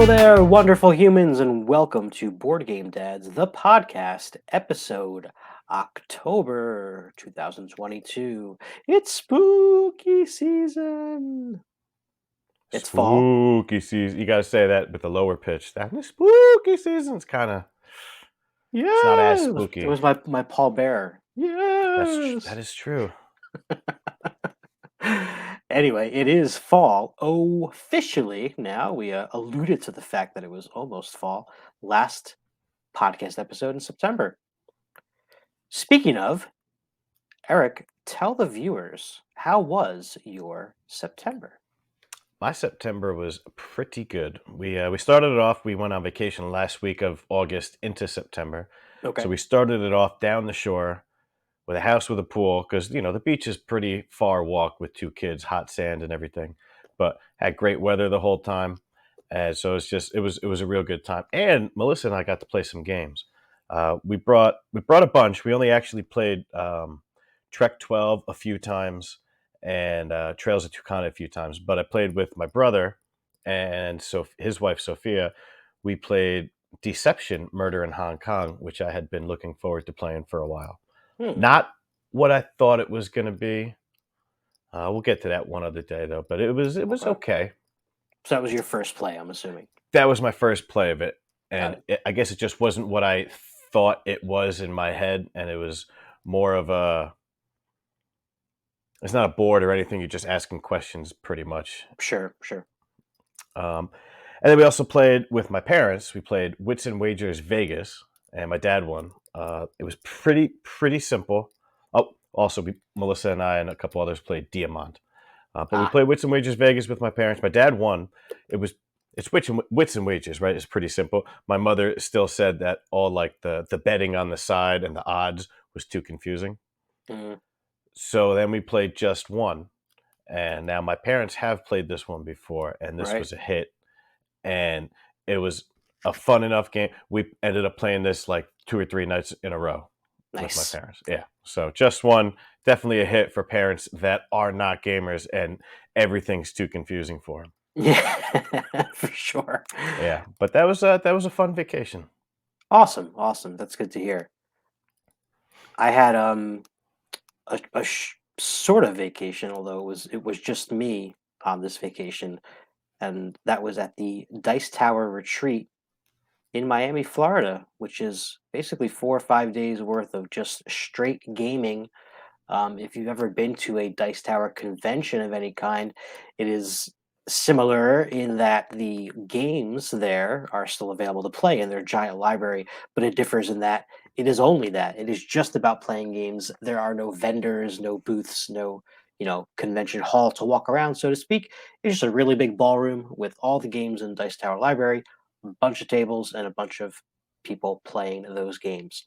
Hello there, wonderful humans, and welcome to Board Game Dads, the podcast, episode October 2022. It's spooky season. It's fall. Spooky season. You gotta say that with a lower pitch. That spooky season's kind of. Yeah, It's not as it spooky. was my Paul Bear. That Yes. is true. Anyway, it is fall officially now. We alluded to the fact that it was almost fall last podcast episode in September. Speaking of, Eric, tell the viewers, how was your September? My September was pretty good. We started it off. We went on vacation last week of August into September. Okay. So we started it off down the shore with a house with a pool because the beach is pretty far walk with two kids, hot sand and everything. But had great weather the whole time. And so it was a real good time. And Melissa and I got to play some games. We brought a bunch. We only actually played Trek 12 a few times and Trails of Tucana a few times. But I played with my brother and so his wife Sophia. We played Deception: Murder in Hong Kong, which I had been looking forward to playing for a while. Hmm. Not what I thought it was going to be. We'll get to that one other day though. But it was okay. So that was your first play, I'm assuming. That was my first play of it, Got and it. I guess it just wasn't what I thought it was in my head, and it was more of a. It's not a board or anything. You're just asking questions, pretty much. Sure, sure. Um, and then we also played with my parents. We played Wits and Wagers Vegas, and my dad won. It was pretty simple. Oh, also, Melissa and I and a couple others played Diamant. But we Ah, played Wits and Wagers Vegas with my parents. My dad won. It's wits and Wagers, right? It's pretty simple. My mother still said that all like the betting on the side and the odds was too confusing. mm, So then we played just one. And now my parents have played this one before, and this right. was a hit. And it was a fun enough game. We ended up playing this like 2 or 3 nights in a row with my Nice. parents. Yeah. So just one, definitely a hit for parents that are not gamers and everything's too confusing for them. Yeah, for sure. Yeah. But that was a fun vacation. Awesome, awesome. That's good to hear. I had a sort of vacation, although it was just me on this vacation, and that was at the Dice Tower Retreat in Miami, Florida, which is basically 4 or 5 days worth of just straight gaming. If you've ever been to a Dice Tower convention of any kind, it is similar in that the games there are still available to play in their giant library, but it differs in that it is only that. It is just about playing games. There are no vendors, no booths, no convention hall to walk around, so to speak. It's just a really big ballroom with all the games in Dice Tower library, a bunch of tables, and a bunch of people playing those games.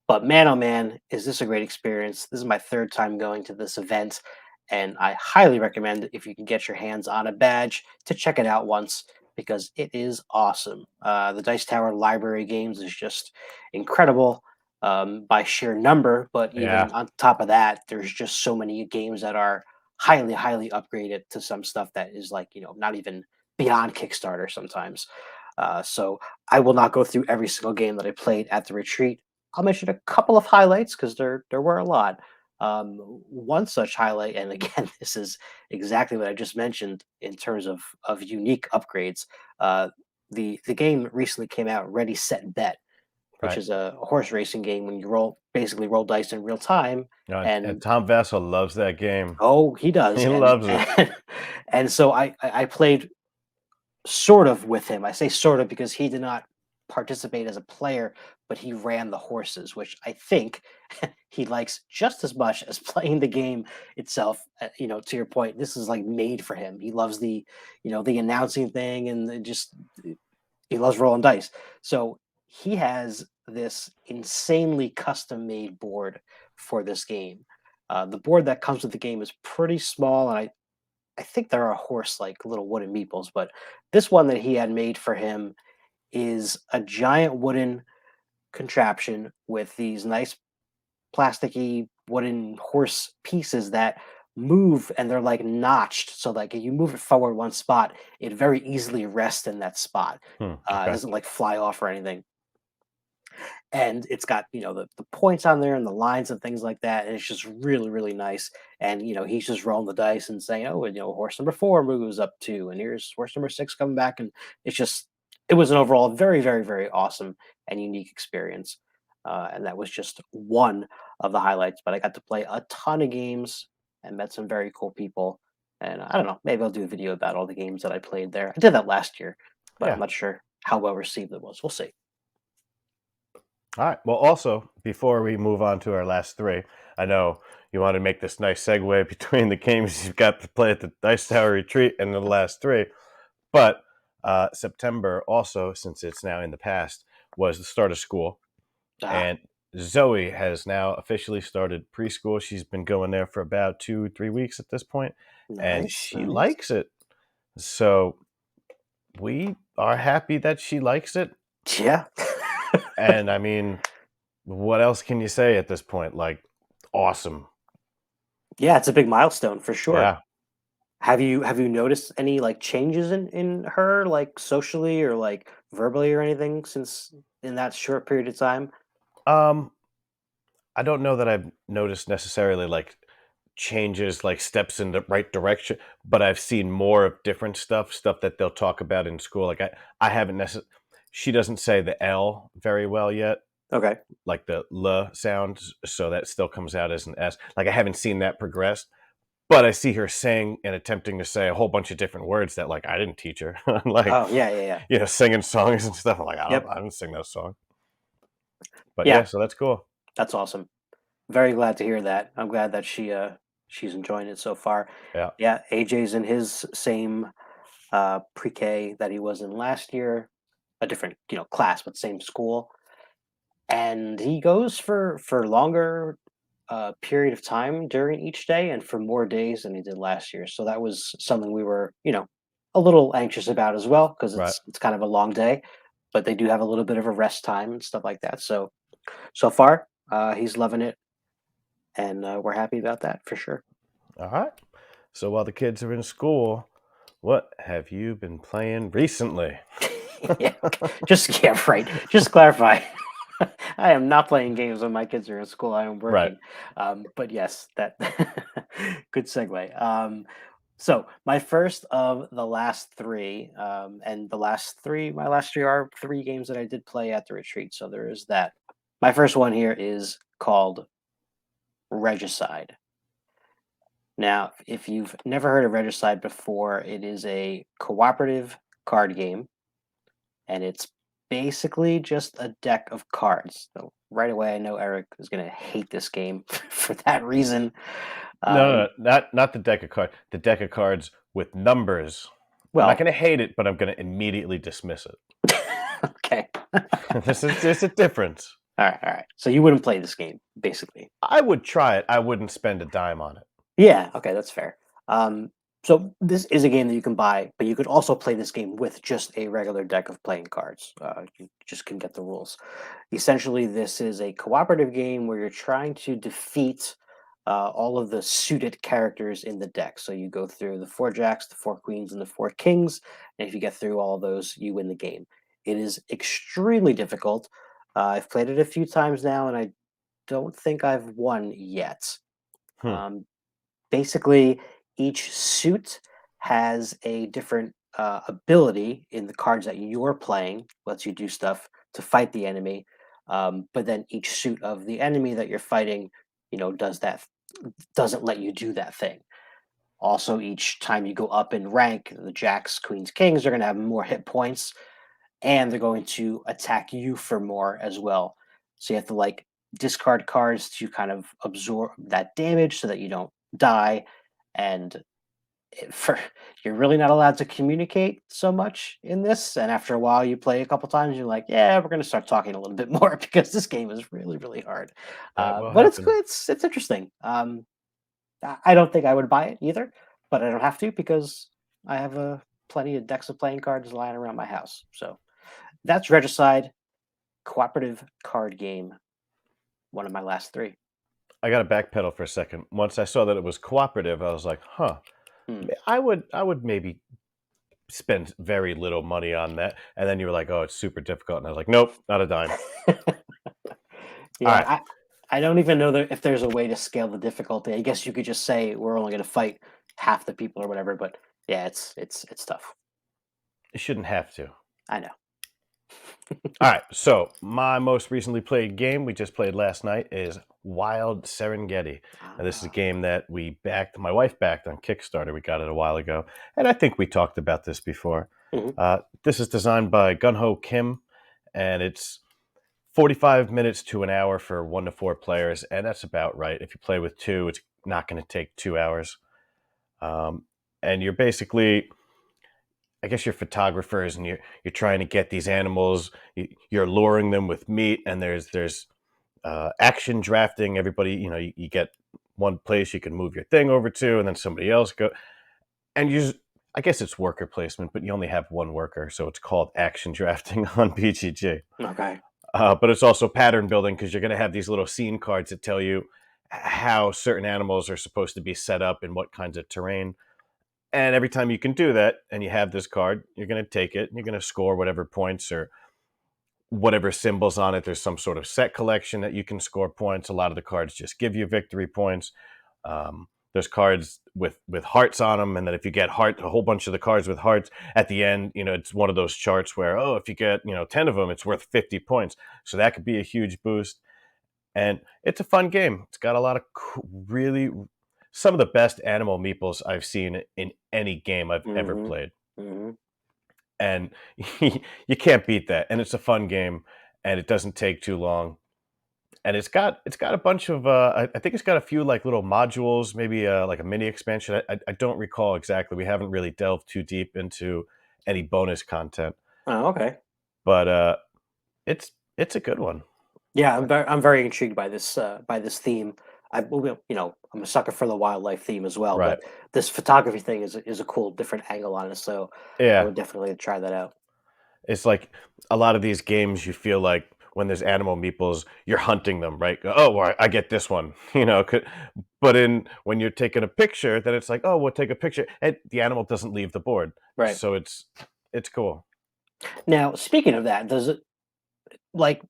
But man, oh man, is this a great experience. This is my third time going to this event, and I highly recommend if you can get your hands on a badge to check it out once because it is awesome. The Dice Tower library games is just incredible by sheer number, but even Yeah. on top of that, there's just so many games that are highly, highly upgraded to some stuff that is like, not even beyond Kickstarter sometimes. So I will not go through every single game that I played at the retreat. I'll mention a couple of highlights because there were a lot. One such highlight, and again, this is exactly what I just mentioned in terms of unique upgrades. Uh, the game recently came out, Ready Set Bet, which Right. is a horse racing game when you basically roll dice in real time. And And Tom Vassell loves that game. oh, he does, He and loves it. and so I played sort of with him. I say sort of because he did not participate as a player, but he ran the horses, which I think he likes just as much as playing the game itself. To your point, this is like made for him. He loves the announcing thing and he loves rolling dice. So he has this insanely custom made board for this game. The board that comes with the game is pretty small, and I think there are horse like little wooden meeples, but this one that he had made for him is a giant wooden contraption with these nice plasticky wooden horse pieces that move and they're like notched. So like if you move it forward one spot, it very easily rests in that spot. It Okay. doesn't like fly off or anything. And it's got the points on there and the lines and things like that, and it's just really really nice. And he's just rolling the dice and saying, oh, and horse number 4 moves up 2, and here's horse number 6 coming back. And it was an overall very very very awesome and unique experience. And that was just one of the highlights, but I got to play a ton of games and met some very cool people. And I don't know, maybe I'll do a video about all the games that I played there. I did that last year, but I'm Yeah. not sure how well received it was. We'll see. All right. Well, also, before we move on to our last three, I know you want to make this nice segue between the games you've got to play at the Dice Tower Retreat and the last three. But September, also, since it's now in the past, was the start of school. Ah, And Zoe has now officially started preschool. She's been going there for about 2, 3 weeks at this point, and nice, she nice. likes it. So we are happy that she likes it. Yeah. And I mean, what else can you say at this point? Like, awesome. Yeah, it's a big milestone for sure. Yeah. Have you noticed any, like, changes in her, like, socially or, like, verbally or anything since in that short period of time? Um, I don't know that I've noticed necessarily like changes, like steps in the right direction, but I've seen more of different stuff that they'll talk about in school. Like I haven't necessarily, she doesn't say the L very well yet, Okay. like the L sound. So that still comes out as an S. Like I haven't seen that progress, but I see her saying and attempting to say a whole bunch of different words that like I didn't teach her. Like, Oh, yeah, yeah, yeah. singing songs and stuff. I'm like, Yep. I didn't sing those songs. But yeah, Yeah, so that's cool. that's awesome. Very glad to hear that. I'm glad that she's enjoying it so far. Yeah. Yeah, AJ's in his same, pre-K that he was in last year, a different, class, but same school. And he goes for longer period of time during each day and for more days than he did last year. So that was something we were, a little anxious about as well because Right. it's kind of a long day, but they do have a little bit of a rest time and stuff like that. So far, he's loving it, and we're happy about that for sure. All right. So while the kids are in school, what have you been playing recently? Yeah, just yeah, right. Just clarify. I am not playing games when my kids are in school. I am Right. working. But yes, that good segue. So my first of the last three, and my last three are three games that I did play at the retreat. So there is that. My first one here is called Regicide. Now, if you've never heard of Regicide before, it is a cooperative card game, and it's basically just a deck of cards. So right away, I know Eric is going to hate this game for that reason. No, Uh, no, not the deck of cards. The deck of cards with numbers. I'm not well, going to hate it, but I'm going to immediately dismiss it. okay. There's a difference. All right, all right. So you wouldn't play this game, basically. I would try it. I wouldn't spend a dime on it. Yeah, okay, that's fair. So this is a game that you can buy, but you could also play this game with just a regular deck of playing cards. You just can get the rules. Essentially, this is a cooperative game where you're trying to defeat all of the suited characters in the deck. So you go through the 4 jacks, the 4 queens, and the 4 kings, and if you get through all of those, you win the game. It is extremely difficult. I've played it a few times now, and I don't think I've won yet. Hmm. Um, Basically, each suit has a different ability in the cards that you're playing, lets you do stuff to fight the enemy. But then each suit of the enemy that you're fighting, doesn't let you do that thing. Also, each time you go up in rank, the jacks, queens, kings are going to have more hit points, and they're going to attack you for more as well. So you have to like discard cards to kind of absorb that damage so that you don't die. And for you're really not allowed to communicate so much in this. And after a while, you play a couple times, you're like, yeah, we're going to start talking a little bit more because this game is really really hard. That will But it's happen. good. It's interesting. I don't think I would buy it either, but I don't have to because I have plenty of decks of playing cards lying around my house. So that's Regicide, cooperative card game, one of my last three. I got to backpedal for a second. Once I saw that it was cooperative, I was like, huh, Hmm. I would maybe spend very little money on that. And then you were like, oh, it's super difficult. And I was like, nope, not a dime. All Yeah, right. I don't even know if there's a way to scale the difficulty. I guess you could just say we're only going to fight half the people or whatever. But yeah, it's tough. You shouldn't have to. I know. All right. So my most recently played game we just played last night is Wild Serengeti. Now, this is a Ah, game that we backed, my wife backed on Kickstarter. We got it a while ago. And I think we talked about this before. mhm. This is designed by Gunho Kim, and it's 45 minutes to an hour for 1 to 4 players. And that's about right. If you play with two, it's not going to take 2 hours. Um, and you're basically, I guess you're photographers, and you're trying to get these animals. You're luring them with meat, and there's action drafting. Everybody, you get one place you can move your thing over to, and then somebody else go. And I guess it's worker placement, but you only have one worker, so it's called action drafting on BGG. Okay. But it's also pattern building because you're going to have these little scene cards that tell you how certain animals are supposed to be set up in what kinds of terrain. And every time you can do that and you have this card, you're going to take it and you're going to score whatever points or whatever symbols on it. There's some sort of set collection that you can score points. A lot of the cards just give you victory points. There's cards with hearts on them, and then if you get a whole bunch of the cards with hearts at the end, it's one of those charts where if you get 10 of them, it's worth 50 points. So that could be a huge boost, and it's a fun game. It's got a lot of really some of the best animal meeples I've seen in any game I've ever Hmm. played, Hmm. and you can't beat that. And it's a fun game, and it doesn't take too long. And it's got a bunch of I think it's got a few like little modules, maybe like a mini expansion. I don't recall exactly. We haven't really delved too deep into any bonus content, Oh, okay. but it's a good one. Yeah, I'm very intrigued by this theme. Well, I'm a sucker for the wildlife theme as well, Right. but this photography thing is a cool different angle on it. So I Yeah. would definitely try that out. It's like a lot of these games you feel like when there's animal meeples, you're hunting them, right? Oh, well, I get this one, but when you're taking a picture, then it's like, oh, we'll take a picture, and the animal doesn't leave the board, Right. so it's cool. Now, speaking of that, does it like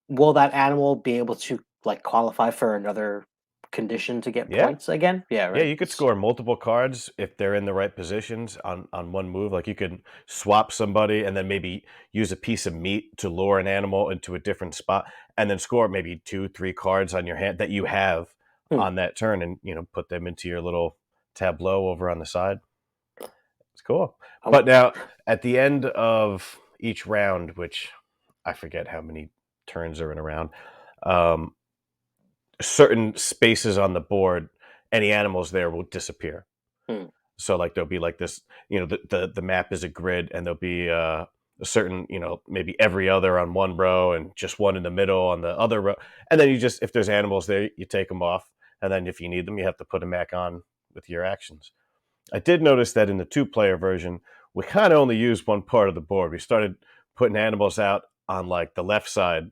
will that animal be able to like qualify for another condition to get Yeah. points again? Yeah, Yeah, right. you could score multiple cards if they're in the right positions on one move. Like you could swap somebody and then maybe use a piece of meat to lure an animal into a different spot, and then score maybe 2, 3 cards on your hand that you have Hmm. on that turn, and put them into your little tableau over on the side. It's cool. Um, But now at the end of each round, which I forget how many turns are in a round, um, certain spaces on the board, any animals there will disappear. hmm. So like there'll be like this, the map is a grid, and there'll be a certain, maybe every other on one row and just one in the middle on the other row. And then you just, if there's animals there, you take them off. And then if you need them, you have to put them back on with your actions. I did notice that in the 2 player version, we kind of only used one part of the board. We started putting animals out on like the left side,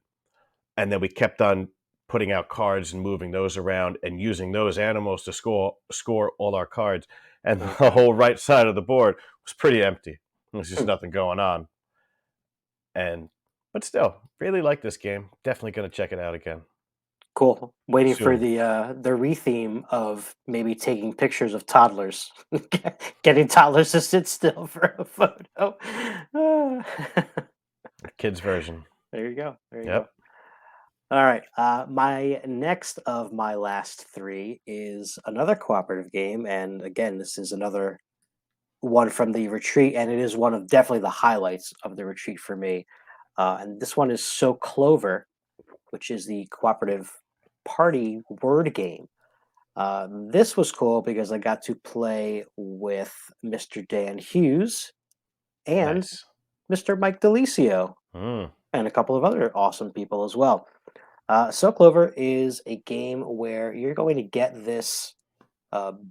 and then we kept on putting out cards and moving those around and using those animals to score all our cards. And the Okay. whole right side of the board was pretty empty. There's just Hmm. nothing going on. And but still, really like this game. Definitely gonna check it out again Cool. Waiting for soon. the retheme of maybe taking pictures of toddlers, getting toddlers to sit still for a photo. Ah. Kids version. There you go. There you go. Yep. All right. My next of my last three is another cooperative game, and again, this is another one from the retreat, and it is one of definitely the highlights of the retreat for me. And this one is So Clover, which is the cooperative party word game. This was cool because I got to play with Mr. Dan Hughes and Nice. Mr. Mike Delicio Mm, and a couple of other awesome people as well. So Clover is a game where you're going to get this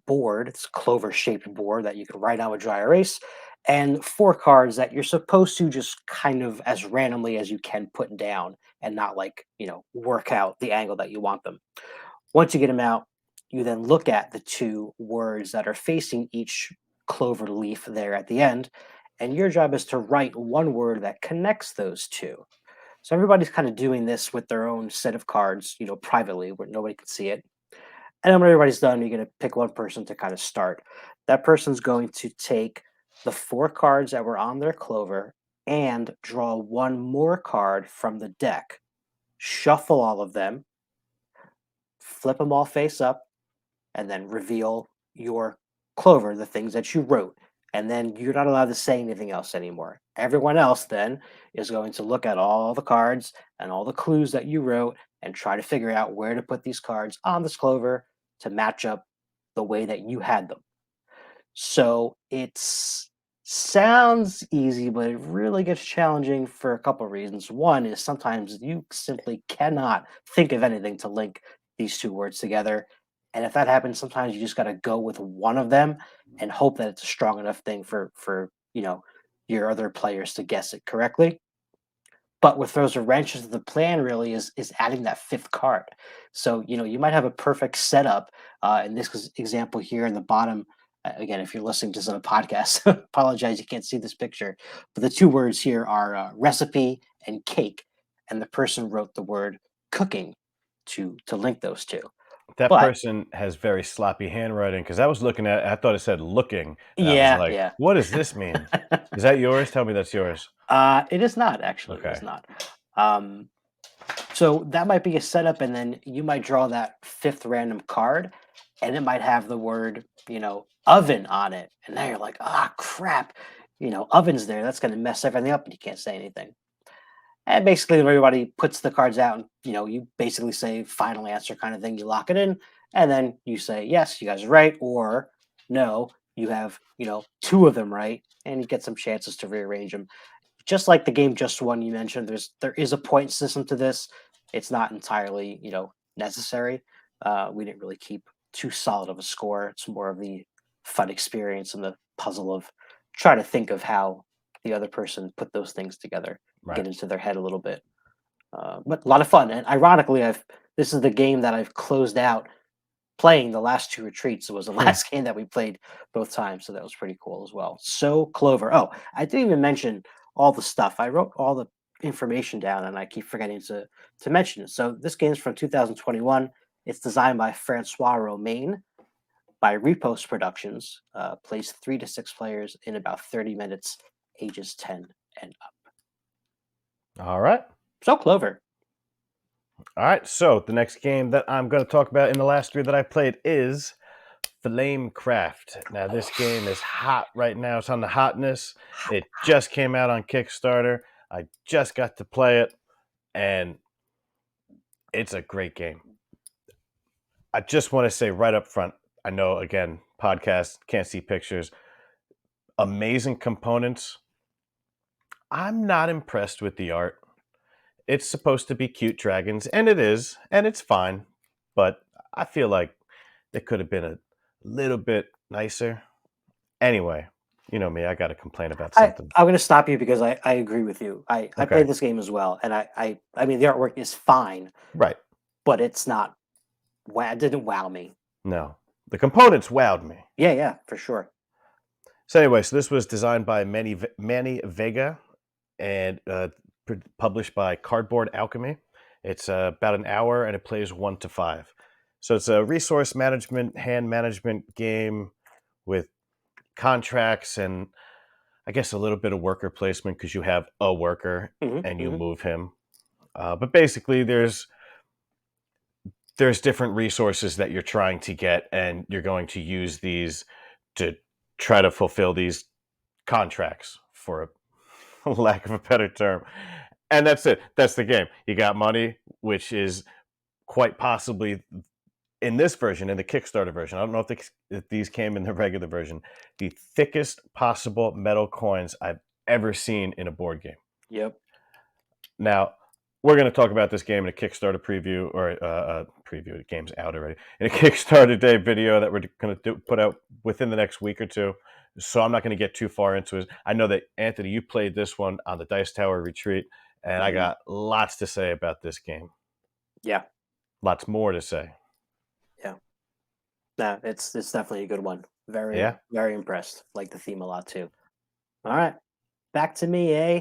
board, it's clover shaped board that you can write on with dry erase, and 4 cards that you're supposed to just kind of as randomly as you can put down and not like, work out the angle that you want them. Once you get them out, you then look at the two words that are facing each clover leaf there at the end, and your job is to write one word that connects those two. So everybody's kind of doing this with their own set of cards, privately where nobody can see it. And then when everybody's done, you're going to pick one person to kind of start. That person's going to take the four cards that were on their clover and draw one more card from the deck, shuffle all of them, flip them all face up, and then reveal your clover, the things that you wrote. And then you're not allowed to say anything else anymore. Everyone else then is going to look at all the cards and all the clues that you wrote and try to figure out where to put these cards on this clover to match up the way that you had them. So it's sounds easy, but it really gets challenging for a couple of reasons. One is sometimes you simply cannot think of anything to link these two words together. And if that happens, sometimes you just got to go with one of them and hope that it's a strong enough thing for your other players to guess it correctly. But what throws a wrench into the plan really is adding that fifth card. So, you might have a perfect setup. In this example here in the bottom, again, if you're listening to this on a podcast, apologize, you can't see this picture. But the two words here are recipe and cake. And the person wrote the word cooking to link those two. That But person has very sloppy handwriting because I was looking at I thought it said looking, and I was yeah, like, yeah. "What does this mean?" Is that yours? Tell me that's yours. It is not actually. It is Okay. not. Um, So that might be a setup, and then you might draw that fifth random card, and it might have the word, oven on it. And now you're like, ah, crap, oven's there. That's going to mess everything up, and you can't say anything. And basically, everybody puts the cards out, and you basically say final answer kind of thing. You lock it in, and then you say yes, you guys are right, or no, you have two of them right, and you get some chances to rearrange them. Just like the game just one you mentioned, there is a point system to this. It's not entirely necessary. We didn't really keep too solid of a score. It's more of the fun experience and the puzzle of trying to think of how the other person put those things together, Right. get into their head a little bit. But a lot of fun. And ironically, I've this is the game that I've closed out playing the last two retreats. It was the Hmm. last game that we played both times, so that was pretty cool as well. So Clover. Oh, I didn't even mention all the stuff. I wrote all the information down, and I keep forgetting to mention it. So this game's from 2021. It's designed by Francois Romain by Repost Productions. Plays 3 to 6 players in about 30 minutes, ages 10 and up. All right. So Clover. All right. So the next game that I'm going to talk about in the last three that I played is Flamecraft. Now, this game is hot right now. It's on the hotness. It just came out on Kickstarter. I just got to play it, and it's a great game. I just want to say right up front, I know, again, podcast, can't see pictures, amazing components. I'm not impressed with the art. It's supposed to be cute dragons, and it is, and it's fine, but I feel like it could have been a little bit nicer. Anyway, you know me, I got to complain about I something. I'm gonna stop you because I agree with you. I Okay. played this game as well, and I mean the artwork is fine, Right. but it's not wow. It didn't wow me. No. The components wowed me. Yeah, yeah, for sure. So anyway, so this was designed by Manny Vega and published by Cardboard Alchemy. It's about an hour and it plays 1 to 5. So it's a resource management, hand management game with contracts and I guess a little bit of worker placement because you have a worker Hmm, and you hmm. move him. But basically, there's different resources that you're trying to get, and you're going to use these to try to fulfill these contracts for a lack of a better term. And that's it. That's the game. You got money, which is quite possibly in this version, in the Kickstarter version. I don't know if these came in the regular version, the thickest possible metal coins I've ever seen in a board game. Yep. Now, we're going to talk about this game in a Kickstarter preview or preview. The game's out already in a Kickstarter day video that we're going to put out within the next week or two. So I'm not going to get too far into it. I know that Anthony, you played this one on the Dice Tower Retreat, and I Hmm. got lots to say about this game. Yeah. Lots more to say. No, it's definitely a good one. Very, Yeah. very impressed. Like the theme a lot too. All right, back to me, eh?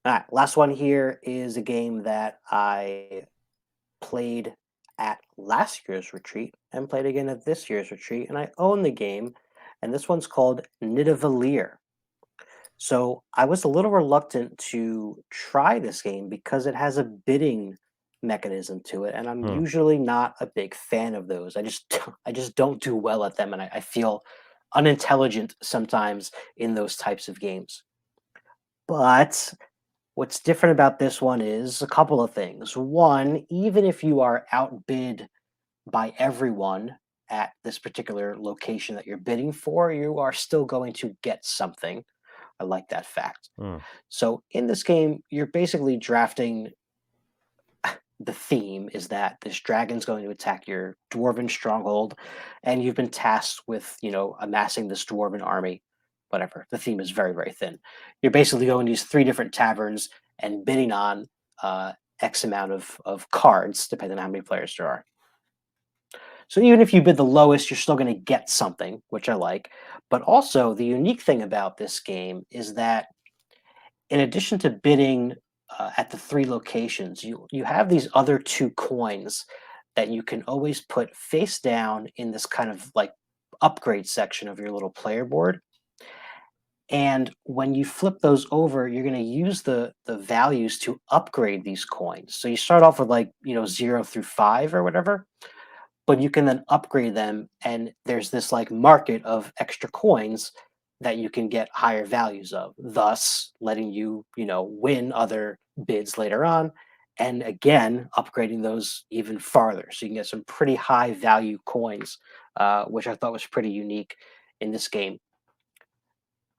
All right, last one here is a game that I played at last year's retreat and played again at this year's retreat, and I own the game, and this one's called Nidavellir. So I was a little reluctant to try this game because it has a bidding mechanism to it, and I'm Hmm. usually not a big fan of those. I just don't do well at them, and I feel unintelligent sometimes in those types of games. But what's different about this one is a couple of things. One, even if you are outbid by everyone at this particular location that you're bidding for, you are still going to get something. I like that fact. Hmm. So in this game, you're basically drafting. The theme is that this dragon's going to attack your dwarven stronghold, and you've been tasked with, amassing this dwarven army. Whatever. The theme is very, very thin. You're basically going to these three different taverns and bidding on uh, X amount of cards, depending on how many players there are. So even if you bid the lowest, you're still going to get something, which I like. But also, the unique thing about this game is that in addition to bidding at the three locations, you have these other two coins that you can always put face down in this kind of like upgrade section of your little player board. And when you flip those over, you're going to use the values to upgrade these coins. So you start off with like 0 through 5 or whatever, but you can then upgrade them, and there's this like market of extra coins that you can get higher values of, thus letting you win other bids later on, and again upgrading those even farther, so you can get some pretty high value coins, which I thought was pretty unique in this game.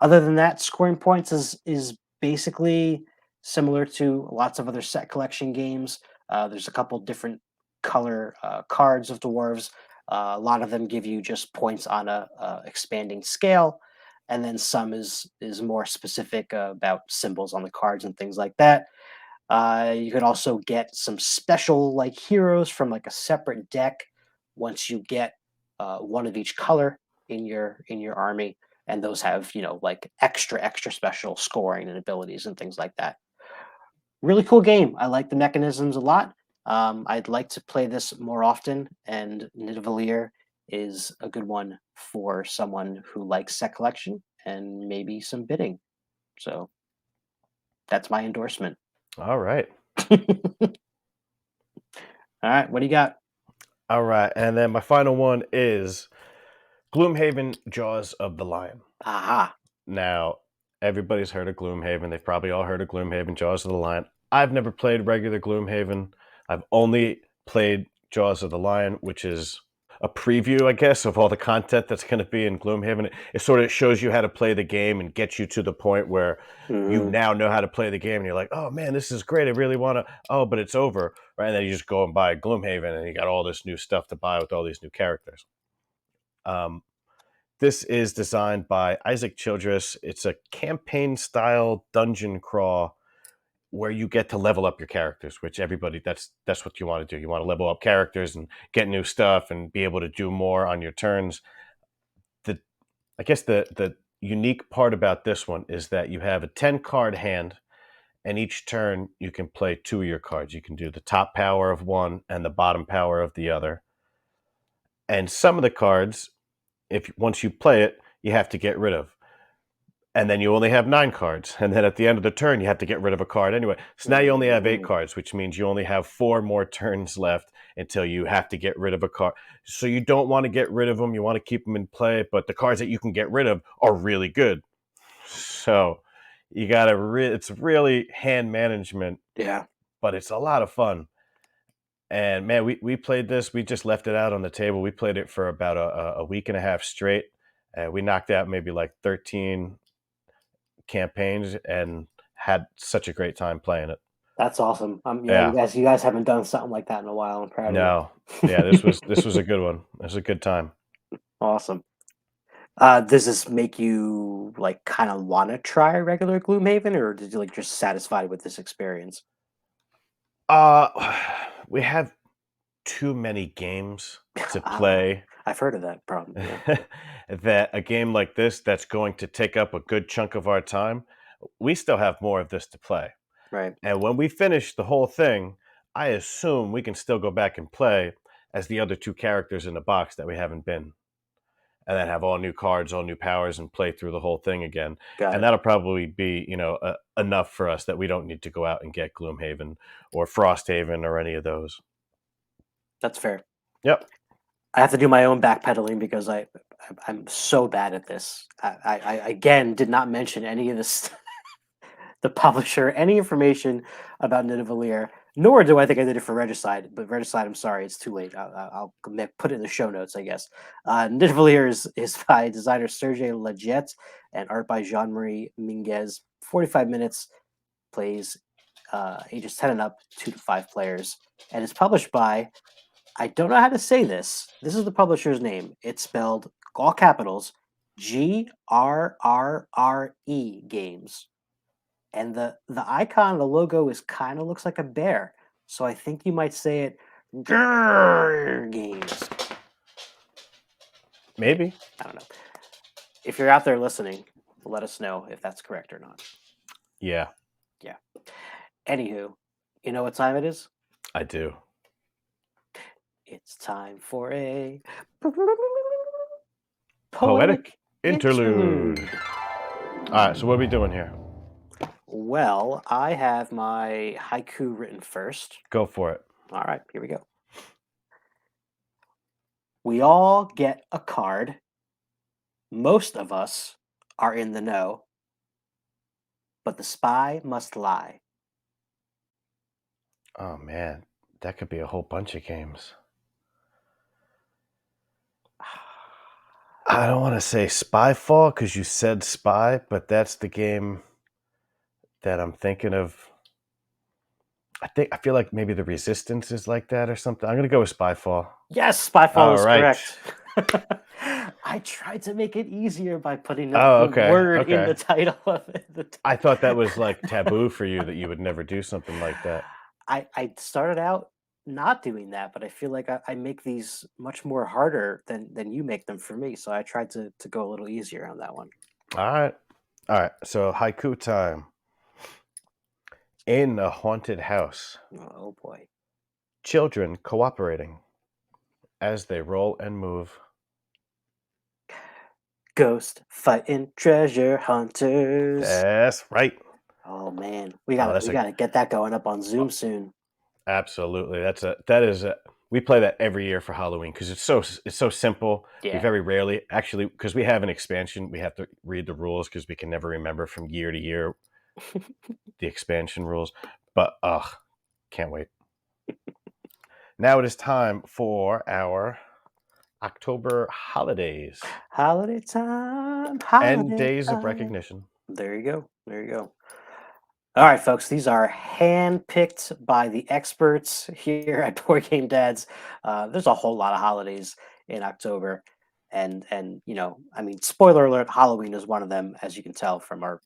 Other than that, scoring points is basically similar to lots of other set collection games. There's a couple different color cards of dwarves. A lot of them give you just points on a expanding scale, and then some is more specific about symbols on the cards and things like that. You can also get some special like heroes from like a separate deck once you get one of each color in your army, and those have like extra special scoring and abilities and things like that. Really cool game. I like the mechanisms a lot. I'd like to play this more often, and Nidavellir is a good one for someone who likes set collection and maybe some bidding. So that's my endorsement. All right. All right, what do you got? All right. And then my final one is Gloomhaven Jaws of the Lion. Aha. Now, everybody's heard of Gloomhaven. They've probably all heard of Gloomhaven, Jaws of the Lion. I've never played regular Gloomhaven. I've only played Jaws of the Lion, which is a preview, I guess, of all the content that's going to be in Gloomhaven. It sort of shows you how to play the game and gets you to the point where you Mhm. now know how to play the game and you're like, oh man, this is great. I really want to, oh, but it's over. Right. And then you just go and buy Gloomhaven and you got all this new stuff to buy with all these new characters. Um, this is designed by Isaac Childress. It's a campaign style dungeon crawl where you get to level up your characters, which everybody that's what you want to do. You want to level up characters and get new stuff and be able to do more on your turns. The I guess the unique part about this one is that you have a 10 card hand, and each turn you can play two of your cards. You can do the top power of one and the bottom power of the other. And some of the cards, if once you play it, you have to get rid of. And then you only have 9 cards, and then at the end of the turn, you have to get rid of a card anyway. So now you only have 8 Mhm. cards, which means you only have 4 more turns left until you have to get rid of a card. So you don't want to get rid of them, you want to keep them in play, but the cards that you can get rid of are really good. So you gotta it's really hand management, Yeah, but it's a lot of fun. And man, we played this, we just left it out on the table. We played it for about a week and a half straight. We knocked out maybe like 13 campaigns and had such a great time playing it. that's awesome. Yeah, Yeah. you guys haven't done something like that in a while. I'm proud of No. Yeah, you. this was a good one. It was a good time. Awesome. Does this make you like kind of want to try regular Gloomhaven, or did you like just satisfied with this experience? Uh we have too many games to Ah, play. I've heard of that problem. Yeah, That a game like this that's going to take up a good chunk of our time, we still have more of this to play. right. And when we finish the whole thing, I assume we can still go back and play as the other two characters in the box that we haven't been, and then have all new cards, all new powers, and play through the whole thing again. Got And it. that'll probably be, enough for us that we don't need to go out and get Gloomhaven or Frosthaven or any of those. That's fair. Yep. I have to do my own backpedaling because I'm so bad at this. I again did not mention any of this, the publisher, any information about Nidavellir, nor do I think I did it for Regicide. But Regicide, I'm sorry, it's too late. I'll put it in the show notes, I guess. Nidavellir is by designer Sergei Leggett and art by Jean-Marie Minguez. 45 minutes, plays ages 10 and up, 2 to 5 players, and it's published by, I don't know how to say this. This is the publisher's name. It's spelled all capitals GRRRE Games. And the icon, the logo is kind of looks like a bear. So I think you might say it Grrr Games. Maybe. Maybe. I don't know. If you're out there listening, let us know if that's correct or not. Yeah, Yeah. Anywho, you know what time it is? I do. It's time for a Poetic poetic interlude. interlude. All right, so what are we doing here? Well, I have my haiku written first. Go for it. All right, here we go. We all get a card. Most of us are in the know, but the spy must lie. Oh man, that could be a whole bunch of games. I don't want to say Spyfall because you said spy, but that's the game that I'm thinking of. I feel like maybe the Resistance is like that or something. I'm gonna go with Spyfall. Yes, Spyfall All is right. correct. I tried to make it easier by putting Oh, the okay. word in the Okay. title of it. I thought that was like taboo for you that you would never do something like that. I started out not doing that, but I feel like I make these much more harder than you make them for me. So I tried to go a little easier on that one. All right. All right. So haiku time. In a haunted house, Oh boy. children cooperating as they roll and move. Ghost fighting treasure hunters. That's right. Oh man, we Oh, gotta that's we a gotta get that going up on Zoom soon. absolutely. That is a we play that every year for Halloween because it's so simple. We Yeah. very rarely actually because we have an expansion. We have to read the rules because we can never remember from year to year the expansion rules. But can't wait. Now it is time for our October holidays Holiday time, and holiday days of time. recognition. There you go. There you go. All right, folks. These are handpicked by the experts here at Board Game Dads. There's a whole lot of holidays in October, and I mean, spoiler alert: Halloween is one of them, as you can tell from our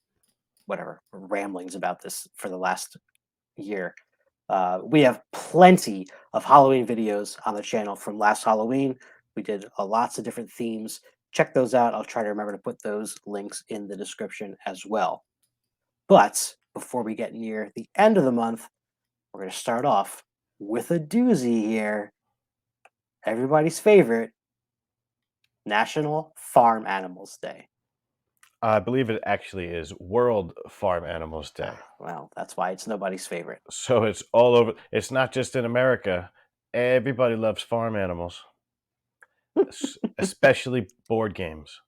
whatever ramblings about this for the last year. We have plenty of Halloween videos on the channel from last Halloween. We did lots of different themes. Check those out. I'll try to remember to put those links in the description as well. But before we get near the end of the month, we're going to start off with a doozy here. Everybody's favorite, National Farm Animals Day. I believe it actually is World Farm Animals Day. Well, that's why it's nobody's favorite. So it's all over. It's not just in America. Everybody loves farm animals, especially board games.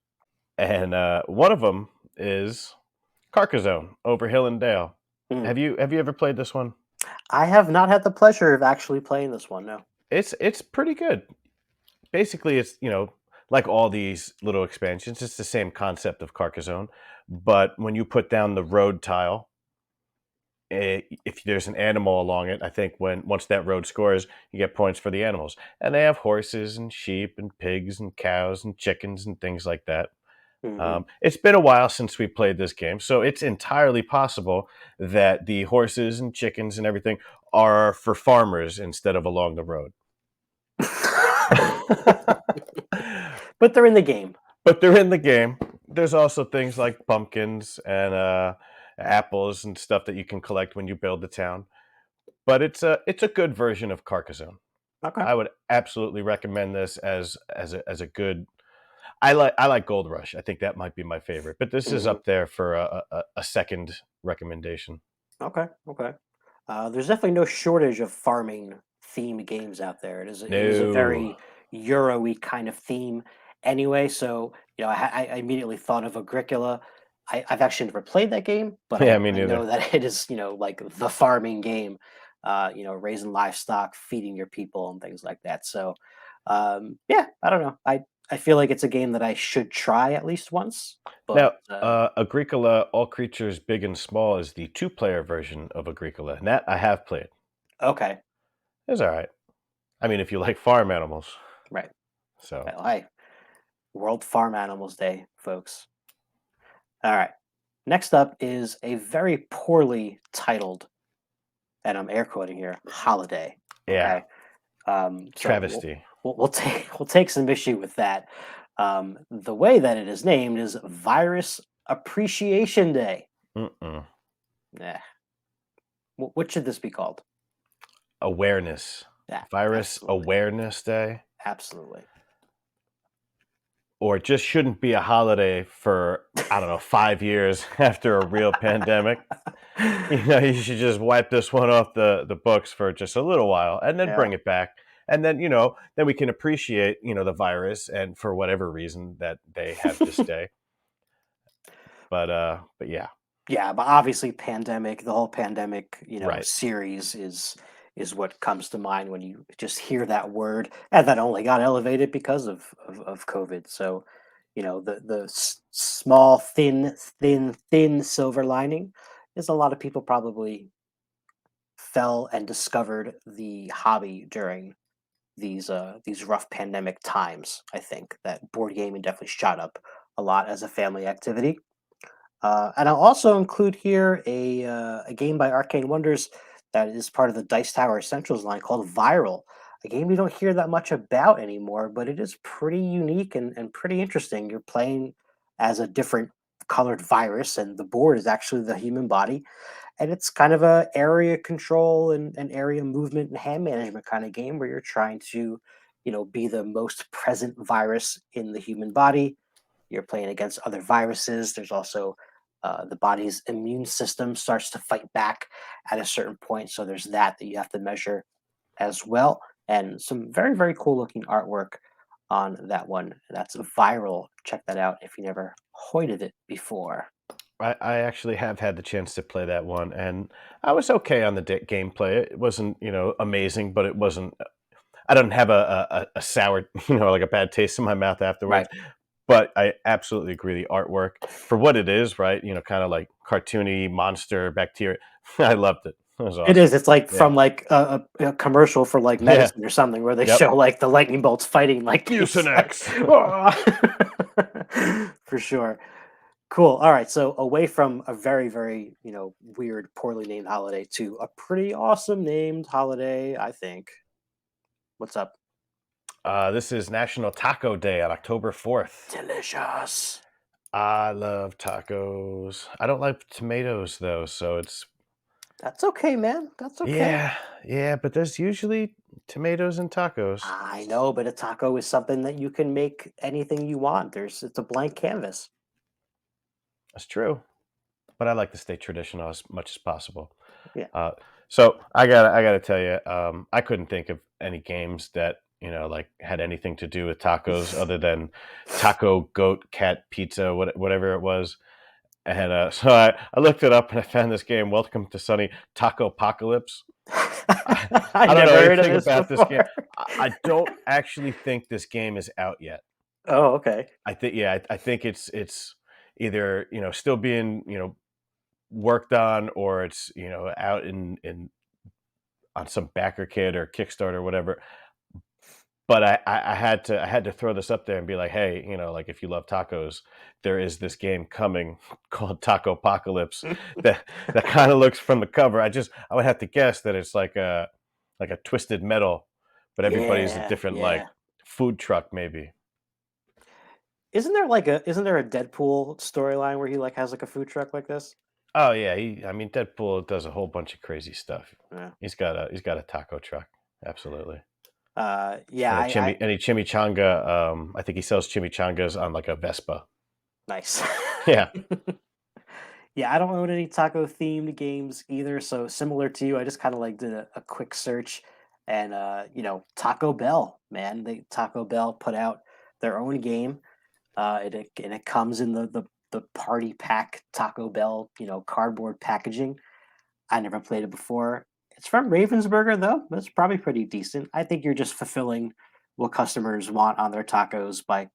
And one of them is Carcassonne over Hill and Dale. Hmm. Have you ever played this one? I have not had the pleasure of actually playing this one, no. It's pretty good. Basically, it's like all these little expansions, it's the same concept of Carcassonne, but when you put down the road tile, if there's an animal along it, I think once that road scores, you get points for the animals. And they have horses and sheep and pigs and cows and chickens and things like that. Hmm. It's been a while since we played this game, so it's entirely possible that the horses and chickens and everything are for farmers instead of along the road. But they're in the game. But they're in the game. There's also things like pumpkins and apples and stuff that you can collect when you build the town. But it's a good version of Carcassonne. Okay. I would absolutely recommend this as a good. I like Gold Rush. I think that might be my favorite, but this is Mhm. up there for a second recommendation. Okay, okay. There's definitely no shortage of farming themed games out there. It is a No, very Euro-y kind of theme anyway. So I immediately thought of Agricola. I've actually never played that game, but yeah, I me I know neither. that it is like the farming game. Raising livestock, feeding your people, and things like that. So yeah, I don't know. I feel like it's a game that I should try at least once. But Now, Agricola, All Creatures Big and Small is the two-player version of Agricola, and that I have played. okay, It's all right. I mean, if you like farm animals, right. so Well, hey, World Farm Animals Day, folks. All right. Next up is a very poorly titled, and I'm air quoting here, holiday. yeah, Okay. So we'll, travesty. we'll take some issue with that. The way that it is named is Virus Appreciation Day. Mm-mm. Nah. What should this be called? Awareness, Yeah, Virus absolutely, Awareness Day, absolutely. or it just shouldn't be a holiday for I don't know 5 years after a real pandemic. You should just wipe this one off the books for just a little while and then Yeah. bring it back. And then, then we can appreciate, the virus and for whatever reason that they have this day. But yeah, Yeah, but obviously pandemic, the whole pandemic, right. series is what comes to mind when you just hear that word, and that only got elevated because of COVID. So, the small, thin silver lining is a lot of people probably fell and discovered the hobby during these rough pandemic times. I think that board gaming definitely shot up a lot as a family activity. And I'll also include here a game by Arcane Wonders that is part of the Dice Tower Essentials line called Viral, a game we don't hear that much about anymore, but it is pretty unique and pretty interesting. You're playing as a different colored virus, and the board is actually the human body. And it's kind of a area control and area movement and hand management kind of game where you're trying to, be the most present virus in the human body. You're playing against other viruses. There's also the body's immune system starts to fight back at a certain point. So there's that you have to measure as well. And some very, very cool looking artwork on that one. That's viral. Check that out if you never hoided it before. I actually have had the chance to play that one, and I was okay on the gameplay. It wasn't, amazing, but it wasn't. I don't have a sour, like a bad taste in my mouth Right. afterwards. But I absolutely agree. The artwork for what it is, right? Kind of like cartoony monster bacteria. I loved it. It was It awesome. is. It's like Yeah. from like a commercial for like Yeah. medicine or something where they Yep. show like the lightning bolts fighting like these like Mucinex. for sure. Cool. All right. So away from a very, very, weird, poorly named holiday to a pretty awesome named holiday, I think. What's up? This is National Taco Day on October 4th. Delicious. I love tacos. I don't like tomatoes though, so it's That's okay, man. That's okay. yeah, yeah, but there's usually tomatoes in tacos. I know, but a taco is something that you can make anything you want. It's a blank canvas. That's true. But I like to stay traditional as much as possible. Yeah. Uh, so I gotta tell you, I couldn't think of any games that like had anything to do with tacos other than taco, goat, cat, pizza, whatever it was. And so I looked it up and I found this game, Welcome to Sunny Taco Apocalypse. I, I I don't know never heard of anything this about this game. before. I don't actually think this game is out yet. Oh, okay. I think yeah, I think it's either still being worked on or it's out in on some backer kit or Kickstarter or whatever. But I had to throw this up there and be like, hey, like if you love tacos, there is this game coming called Taco Apocalypse that kind of looks from the cover. I would have to guess that it's like a twisted metal, but everybody's a Yeah, different like yeah. food truck, maybe. Isn't there a Deadpool storyline where he like has like a food truck like this? Oh yeah, I mean, Deadpool does a whole bunch of crazy stuff. Yeah. He's got a taco truck, absolutely, Yeah, and a I chimichanga. I think he sells chimichangas on like a Vespa. nice. Yeah. Yeah, I don't own any taco themed games either. So similar to you, I just kind of like did a quick search and Taco Bell, man. Taco Bell put out their own game. And it comes in the party pack Taco Bell, cardboard packaging. I never played it before. It's from Ravensburger though. That's probably pretty decent. I think you're just fulfilling what customers want on their tacos by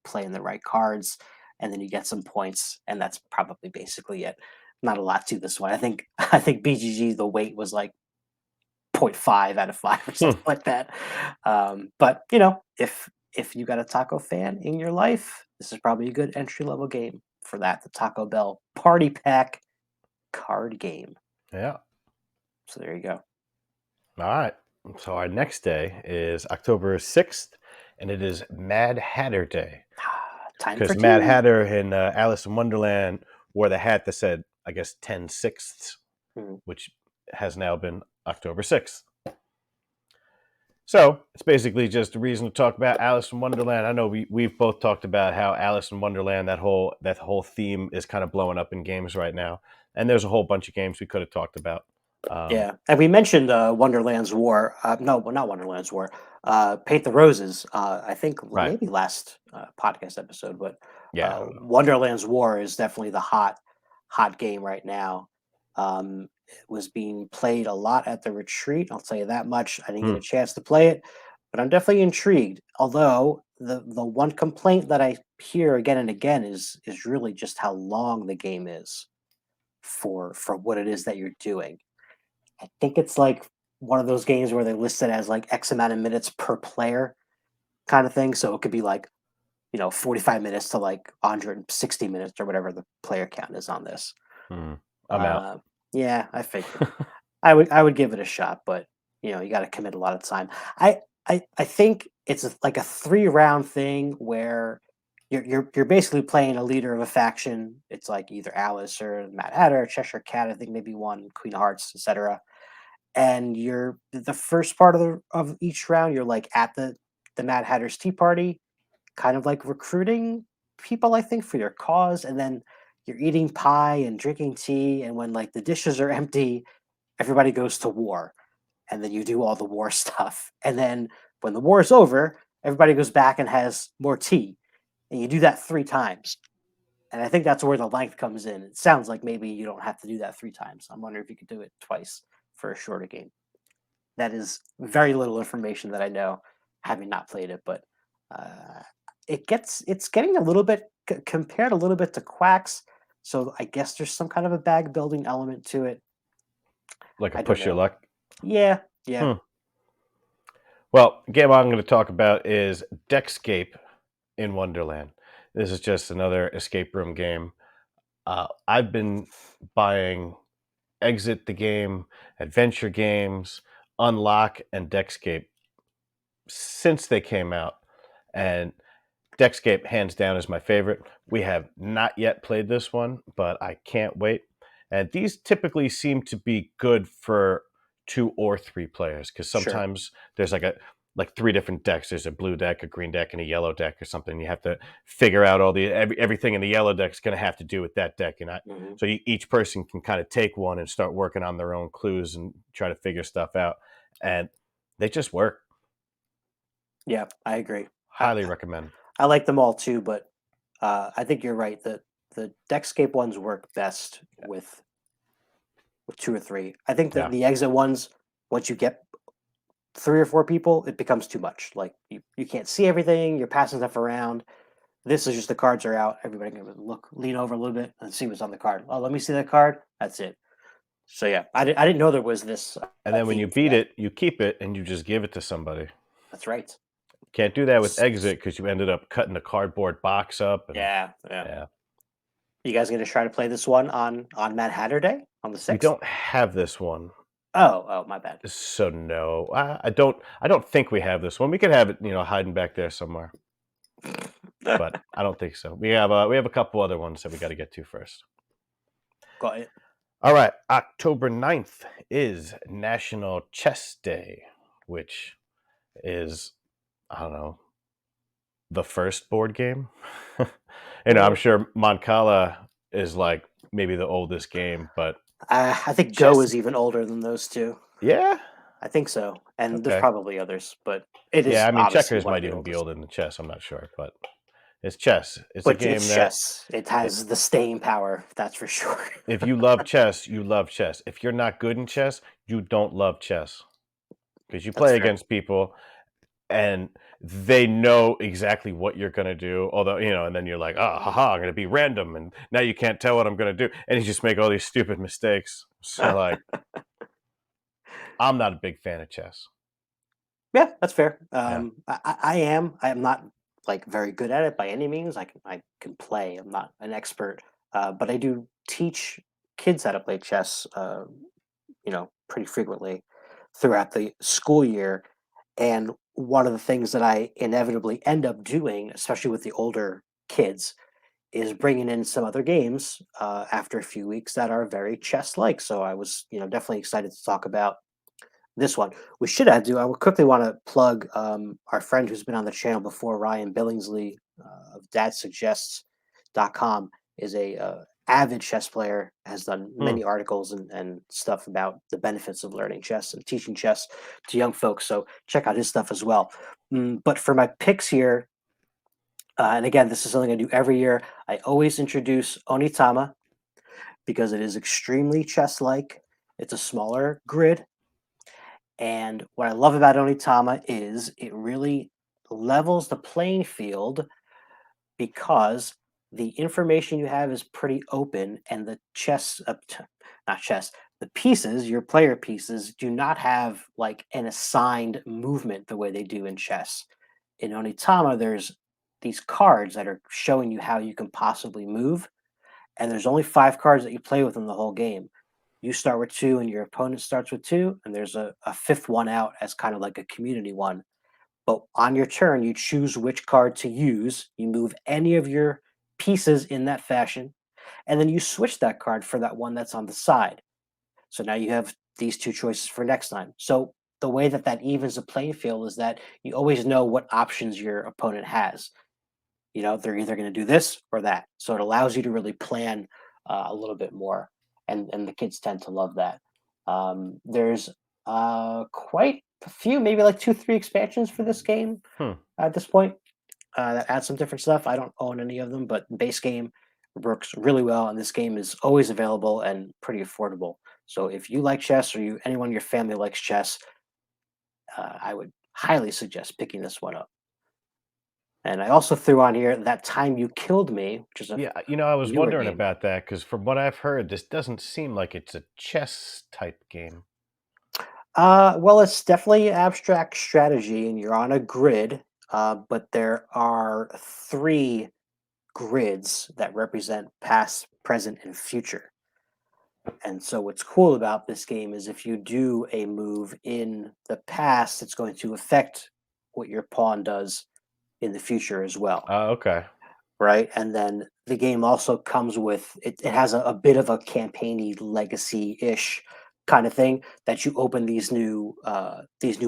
playing the right cards, and then you get some points, and that's probably basically it. Not a lot to this one. I think BGG the weight was like point 0.5 out of 5 or Hmm. something like that. But if you got a taco fan in your life, this is probably a good entry level game for that. The Taco Bell Party Pack card game. Yeah. So there you go. All right. So our next day is October 6th, and it is Mad Hatter Day. Time for Because Mad tea. Hatter in Alice in Wonderland wore the hat that said, I guess, 10/6, Mm, which has now been October 6th. So it's basically just a reason to talk about Alice in Wonderland. I know we've both talked about how Alice in Wonderland, that whole theme is kind of blowing up in games right now, and there's a whole bunch of games we could have talked about. Um, yeah, and we mentioned Wonderland's War. No, well, not Wonderland's War. Paint the Roses. I think right? maybe last podcast episode, but Yeah, I don't know. Wonderland's War is definitely the hot game right now. It was being played a lot at the retreat. I'll tell you that much. I didn't get Hmm. a chance to play it, but I'm definitely intrigued. Although the one complaint that I hear again and again is really just how long the game is for what it is that you're doing. I think it's like one of those games where they list it as like X amount of minutes per player kind of thing. So it could be like, 45 minutes to like 160 minutes or whatever the player count is on this. Hmm. I'm out. Uh, yeah, I figured. I would give it a shot, but you got to commit a lot of time. I think it's like a 3 round thing where you're basically playing a leader of a faction. It's like either Alice or Mad Hatter, or Cheshire Cat. I think maybe one Queen of Hearts, etc. And you're the first part of each round. You're like at the Mad Hatter's tea party, kind of like recruiting people. I think for your cause, and then you're eating pie and drinking tea. And when like the dishes are empty, everybody goes to war, and then you do all the war stuff. And then when the war is over, everybody goes back and has more tea, and you do that 3 times. And I think that's where the length comes in. It sounds like maybe you don't have to do that 3 times. I'm wondering if you could do it twice for a shorter game. That is very little information that I know, having not played it, but uh, it's getting a little bit compared a little bit to Quacks. So I guess there's some kind of a bag building element to it. Like a I don't push your know. luck. Yeah, yeah, Hmm. Well, the game I'm going to talk about is Deckscape in Wonderland. This is just another escape room game. I've been buying Exit the Game, adventure games, Unlock, and Deckscape since they came out. And Deckscape, hands down, is my favorite. We have not yet played this one, but I can't wait. And these typically seem to be good for 2 or 3 players because sure. sometimes there's like 3 different decks. There's a blue deck, a green deck, and a yellow deck or something. You have to figure out everything in the yellow deck is going to have to do with that deck, and Hmm. so each person can kind of take one and start working on their own clues and try to figure stuff out. And they just work. Yeah, I agree. I, Highly recommend. I like them all too, but I think you're right that the Deckscape ones work best with 2 or 3. I think that Yeah. the exit ones, once you get 3 or 4 people, it becomes too much. Like you can't see everything. You're passing stuff around. This is just the cards are out. Everybody can look, lean over a little bit, and see what's on the card. Oh, let me see that card. That's it. So yeah, I didn't know there was this And then when you theme for beat that. it, you keep it and you just give it to somebody. That's right. Can't do that with S- s- Exit because you ended up cutting the cardboard box up and Yeah, yeah. yeah. You guys gonna try to play this one on Mad Hatter Day on the We 6th? don't have this one. Oh, my bad. So no, I don't think we have this one. We could have it, hiding back there somewhere, but I don't think so. We have a couple other ones that we got to get to first. Got it. All right, October 9th is National Chess Day, which is, I don't know, the first board game. I'm Mm. sure Moncala is like maybe the oldest game, but I think Go chess, is even older than those two. yeah, I think so, and there's okay. probably others, but it Yeah, is I mean, obviously checkers one of might the even be oldest. older than chess. I'm not sure, but it's chess. It's a But it's game that chess. It it, has the staying power, that's for sure. if you love chess, you love chess. If you're not good in chess, you don't love chess because you That's play fair. against people and they know exactly what you're going to do. Although, and then you're like, oh, haha, I'm going to be random. And now you can't tell what I'm going to do. And you just make all these stupid mistakes. So, like, I'm not a big fan of chess. Yeah, that's fair. Yeah. I am. I am not like very good at it by any means. I can play. I'm not an expert, but I do teach kids how to play chess. Pretty frequently throughout the school year. And one of the things that I inevitably end up doing, especially with the older kids, is bringing in some other games after a few weeks that are very chess-like. So I was, definitely excited to talk about this one. We should add do. I would quickly want to plug our friend who's been on the channel before, Ryan Billingsley of dadsuggests.com, is a avid chess player, has done Hmm. many articles and stuff about the benefits of learning chess and teaching chess to young folks. So check out his stuff as well. But for my picks here, and again, this is something I do every year, I always introduce Onitama because it is extremely chess like. It's a smaller grid, and what I love about Onitama is it really levels the playing field because the information you have is pretty open, and the not chess, the pieces, your player pieces, do not have like an assigned movement the way they do in chess. In Onitama, there's these cards that are showing you how you can possibly move, and there's only 5 cards that you play with in the whole game. You start with two, and your opponent starts with two, and there's a fifth one out as kind of like a community one. But on your turn, you choose which card to use. You move any of your pieces in that fashion, and then you switch that card for that one that's on the side. So now you have these two choices for next time. So the way that that evens the playing field is that you always know what options your opponent has. They're either going to do this or that. So it allows you to really plan a little bit more, and the kids tend to love that. There's quite a few, maybe like 2, 3 expansions for this game Hmm. at this point that add some different stuff. I don't own any of them, but the base game works really well, and this game is always available and pretty affordable. So if you like chess or anyone in your family likes chess, I would highly suggest picking this one up. And I also threw on here That Time You Killed Me, which is a Yeah, I was newer wondering game. about that because from what I've heard, this doesn't seem like it's a chess type game. Well, it's definitely abstract strategy, and you're on a grid, but there are 3 grids that represent past, present, and future. And so, what's cool about this game is if you do a move in the past, it's going to affect what your pawn does in the future as well. Okay. Right? And then the game also comes with it has a bit of a campaigny legacy-ish kind of thing that you open these new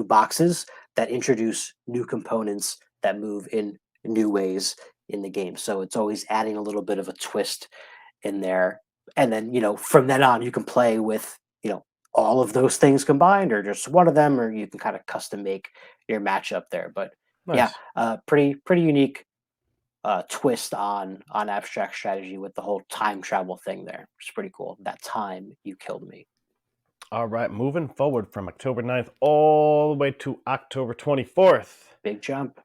boxes that introduce new components that move in new ways in the game. So it's always adding a little bit of a twist in there. And then, from then on you can play with, all of those things combined or just one of them, or you can kind of custom make your matchup there. But yeah, Nice. pretty unique twist on abstract strategy with the whole time travel thing there. It's pretty cool. That Time You Killed Me. All right, moving forward from October 9th all the way to October 24th Big jump.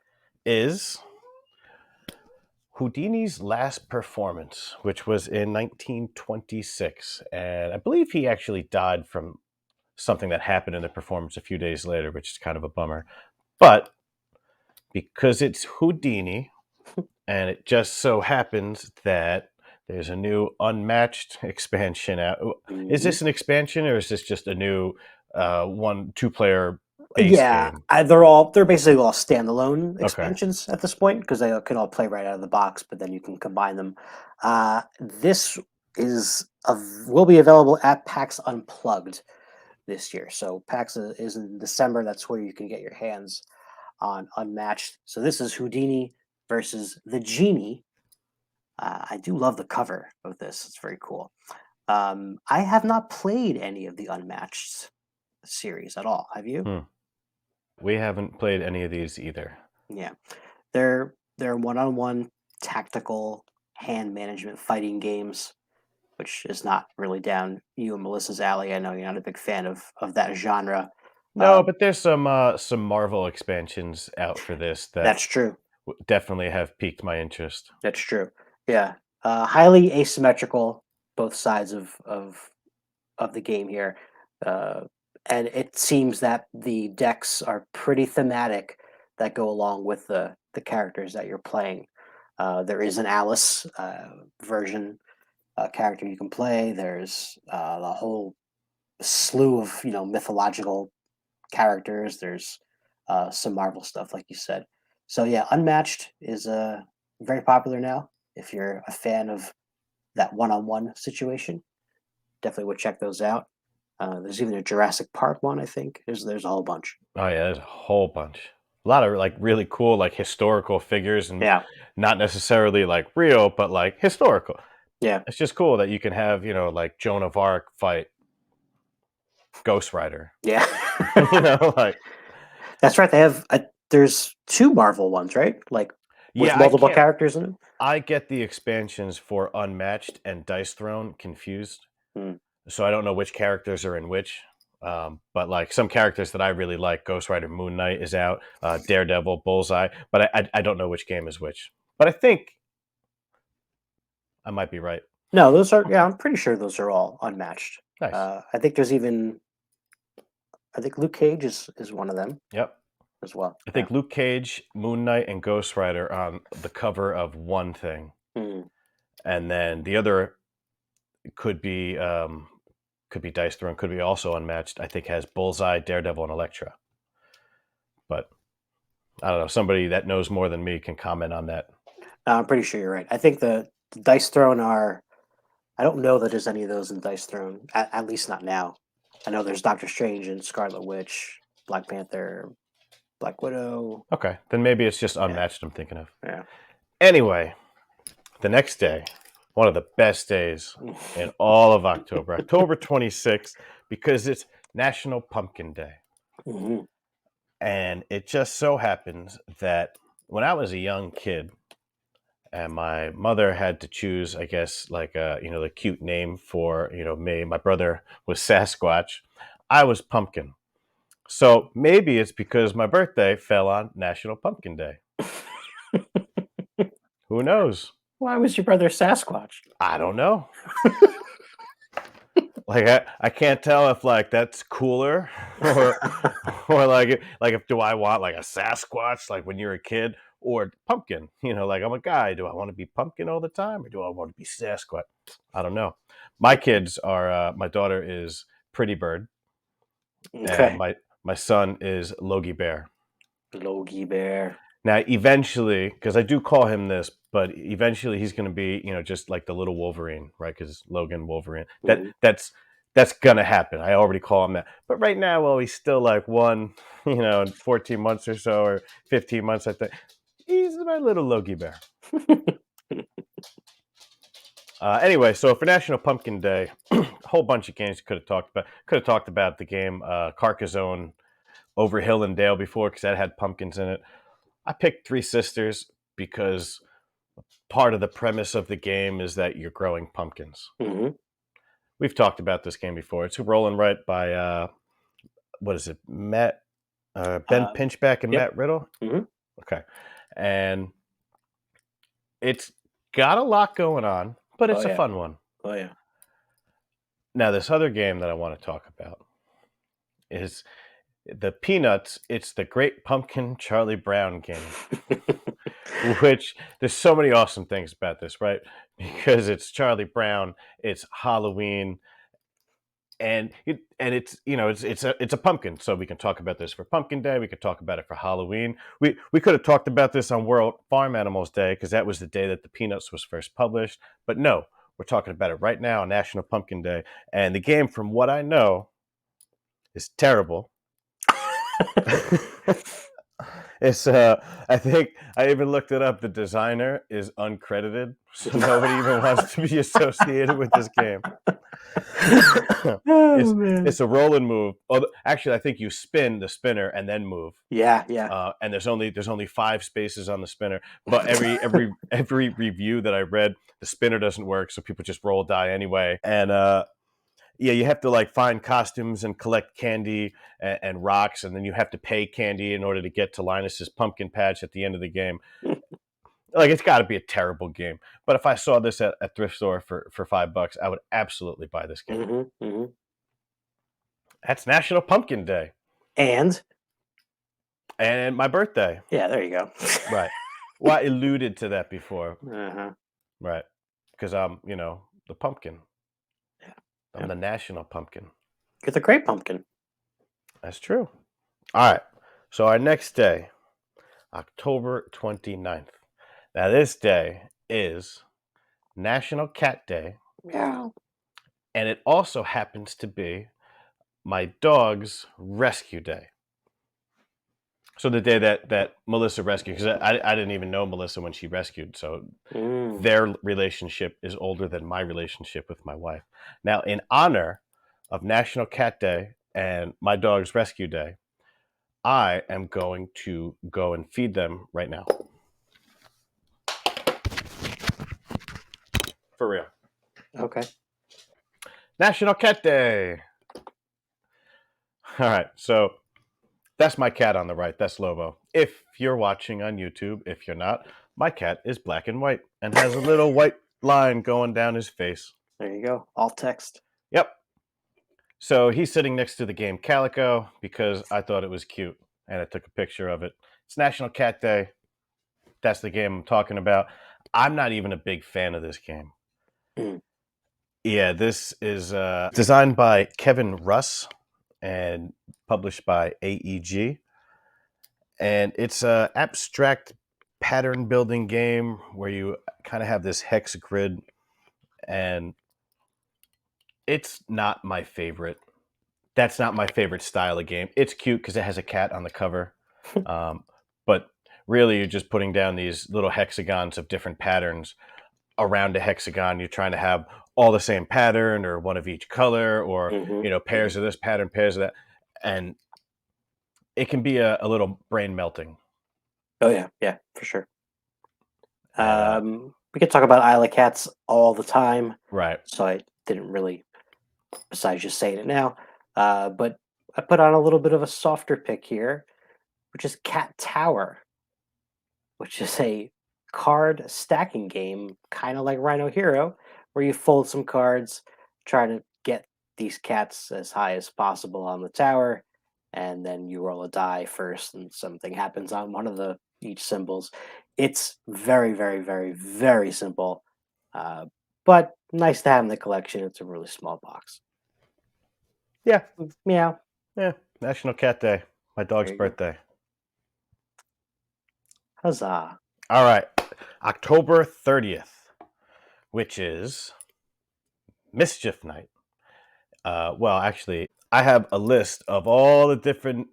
is Houdini's last performance, which was in 1926. And I believe he actually died from something that happened in the performance a few days later, which is kind of a bummer. But because it's Houdini, and it just so happens that there's a new unmatched expansion out. Is Mhm. this an expansion or is this just a new one 2-player base Yeah, game. they're basically all standalone Okay. expansions at this point because they can all play right out of the box, but then you can combine them. This is will be available at PAX Unplugged this year. So PAX is in December. That's where you can get your hands on Unmatched. So this is Houdini versus the Genie. I do love the cover of this. It's very cool. I have not played any of the Unmatched series at all. Have you? Hmm. We haven't played any of these either. Yeah. They're one-on-one tactical hand management fighting games, which is not really down you and Melissa's alley. I know you're not a big fan of that genre. No, Um, but there's some Marvel expansions out for this that that's true. definitely have piqued my interest. That's true. Yeah. Highly asymmetrical, both sides of the game here. Uh, and it seems that the decks are pretty thematic that go along with the characters that you're playing. There is an Alice version character you can play. There's the whole slew of mythological characters. There's some Marvel stuff, like you said. So yeah, Unmatched is very popular now. If you're a fan of that one-on-one situation, definitely would check those out. There's even a Jurassic Park one, I think. There's a whole bunch. Oh yeah, there's a whole bunch. A lot of like really cool like historical figures and Yeah, not necessarily like real, but like historical. yeah, It's just cool that you can have, like Joan of Arc fight Ghost Rider. yeah. Like That's right. They have there's two Marvel ones, right? Like with yeah, multiple characters in them. I get the expansions for Unmatched and Dice Throne confused. Hmm. So I don't know which characters are in which. But like some characters that I really like, Ghost Rider, Moon Knight is out, Daredevil, Bullseye, but I don't know which game is which. But I think I might be right. No, those are yeah. I'm pretty sure those are all unmatched. Nice. I think there's even I think Luke Cage is one of them Yep. as well. I Yeah. think Luke Cage, Moon Knight, and Ghost Rider on the cover of one thing, Hmm. and then the other could be Dice Throne, could be also unmatched. I think has Bullseye, Daredevil, and Elektra. But I don't know. Somebody that knows more than me can comment on that. I'm pretty sure you're right. I think the Dice Throne are. I don't know that there's any of those in Dice Throne. At least not now. I know there's Doctor Strange and Scarlet Witch, Black Panther, Black Widow. Okay, then maybe it's just Yeah, unmatched. I'm thinking of. yeah. Anyway, the next day, one of the best days in all of October, October 26th, because it's National Pumpkin Day. Hmm. And it just so happens that when I was a young kid, and my mother had to choose, I guess, like the cute name for me. My brother was Sasquatch. I was Pumpkin. So maybe it's because my birthday fell on National Pumpkin Day. Who knows? Why was your brother Sasquatch? I don't know. Like I can't tell if like that's cooler or like if do I want like a Sasquatch like when you're a kid or pumpkin, like I'm a guy, do I want to be pumpkin all the time or do I want to be Sasquatch? I don't know. My kids are my daughter is Pretty Bird and Okay, my son is Logie Bear. Logie Bear. Now, eventually, because I do call him this, but eventually he's going to be, just like the little Wolverine, right? Because Logan Wolverine. That Hmm. that's gonna happen. I already call him that. But right now, well, he's still like one, in 14 months or so, or 15 months. I think he's my little Logie Bear. Anyway, so for National Pumpkin Day, a whole bunch of games could have talked about. Could have talked about the game Carcassonne over Hill and Dale before, because that had pumpkins in it. I picked Three Sisters because part of the premise of the game is that you're growing pumpkins. Hmm. We've talked about this game before. It's Roll and Write by what is it, Matt Ben Um, Pinchback and yep. Matt Riddle. Hmm. Okay, and it's got a lot going on, but Oh it's a yeah. fun one. Oh yeah. Now, this other game that I want to talk about is the Peanuts. It's the Great Pumpkin Charlie Brown game, which there's so many awesome things about this, right? Because it's Charlie Brown, it's Halloween, it's a pumpkin, so we can talk about this for Pumpkin Day. We could talk about it for Halloween. We could have talked about this on World Farm Animals Day because that was the day that the Peanuts was first published. But no, we're talking about it right now on National Pumpkin Day. And the game, from what I know, is terrible. It's I think I even looked it up. The designer is uncredited, so nobody even wants to be associated with this game. Oh it's man. it's a roll and move. Oh, actually, I think you spin the spinner and then move. Yeah, yeah. And there's only 5 spaces on the spinner. But every review that I read, the spinner doesn't work, so people just roll die anyway. And yeah, you have to like find costumes and collect candy and rocks, and then you have to pay candy in order to get to Linus's pumpkin patch at the end of the game. Like, it's got to be a terrible game. But if I saw this at a thrift store for $5, I would absolutely buy this game. Hmm. That's National Pumpkin Day And and my birthday. yeah, there you go. Right. Well, I alluded to that before. Uh-huh. Right. Because I'm, the pumpkin. Yeah, I'm yeah. the national pumpkin. You're the great pumpkin. That's true. All right. So our next day, October 29th. Now, this day is National Cat Day, Yeah. and it also happens to be my dog's rescue day. So the day that Melissa rescued, because I didn't even know Melissa when she rescued, so Mm. their relationship is older than my relationship with my wife. Now, in honor of National Cat Day and my dog's rescue day, I am going to go and feed them right now. For real. Okay. National Cat Day. All right, so that's my cat on the right. That's Lobo. If you're watching on YouTube, if you're not, my cat is black and white and has a little white line going down his face. There you go. Alt text. Yep. So he's sitting next to the game Calico because I thought it was cute and I took a picture of it. It's National Cat Day. That's the game I'm talking about. I'm not even a big fan of this game. Mm. Yeah, this is designed by Kevin Russ and published by AEG. And it's a abstract pattern building game where you kind of have this hex grid, and it's not my favorite. That's not my favorite style of game. It's cute because it has a cat on the cover, but really you're just putting down these little hexagons of different patterns around a hexagon. You're trying to have all the same pattern or one of each color, or pairs of this pattern, pairs of that, and it can be a little brain melting. Oh yeah, yeah, for sure. And We could talk about Isle of Cats all the time, right. so I didn't really, besides just saying it now. But I put on a little bit of a softer pick here, which is Cat Tower, which is a card stacking game, kind of like Rhino Hero, where you fold some cards, try to get these cats as high as possible on the tower, and then you roll a die first, and something happens on one of the each symbols. It's very, very, very, very simple, uh, but nice to have in the collection. It's a really small box. Yeah. Meow. Yeah. National Cat Day. My dog's There you go. birthday. Huzzah! All right. October 30th, which is Mischief Night. Well, actually, I have a list of all the different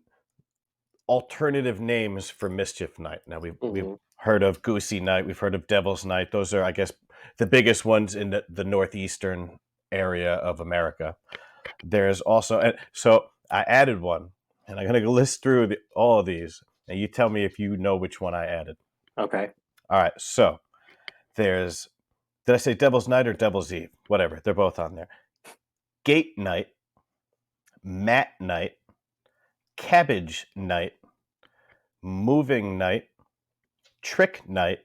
alternative names for Mischief Night. Now, we've Hmm. heard of Goosey Night. We've heard of Devil's Night. Those are, I guess, the biggest ones in the northeastern area of America. There's also, and so I added one, and I'm going to list through all of these, and you tell me if you know which one I added. Okay. All right, so there's, did I say Devil's Night or Devil's Eve? Whatever, they're both on there. Gate Night, Mat Night, Cabbage Night, Moving Night, Trick Night,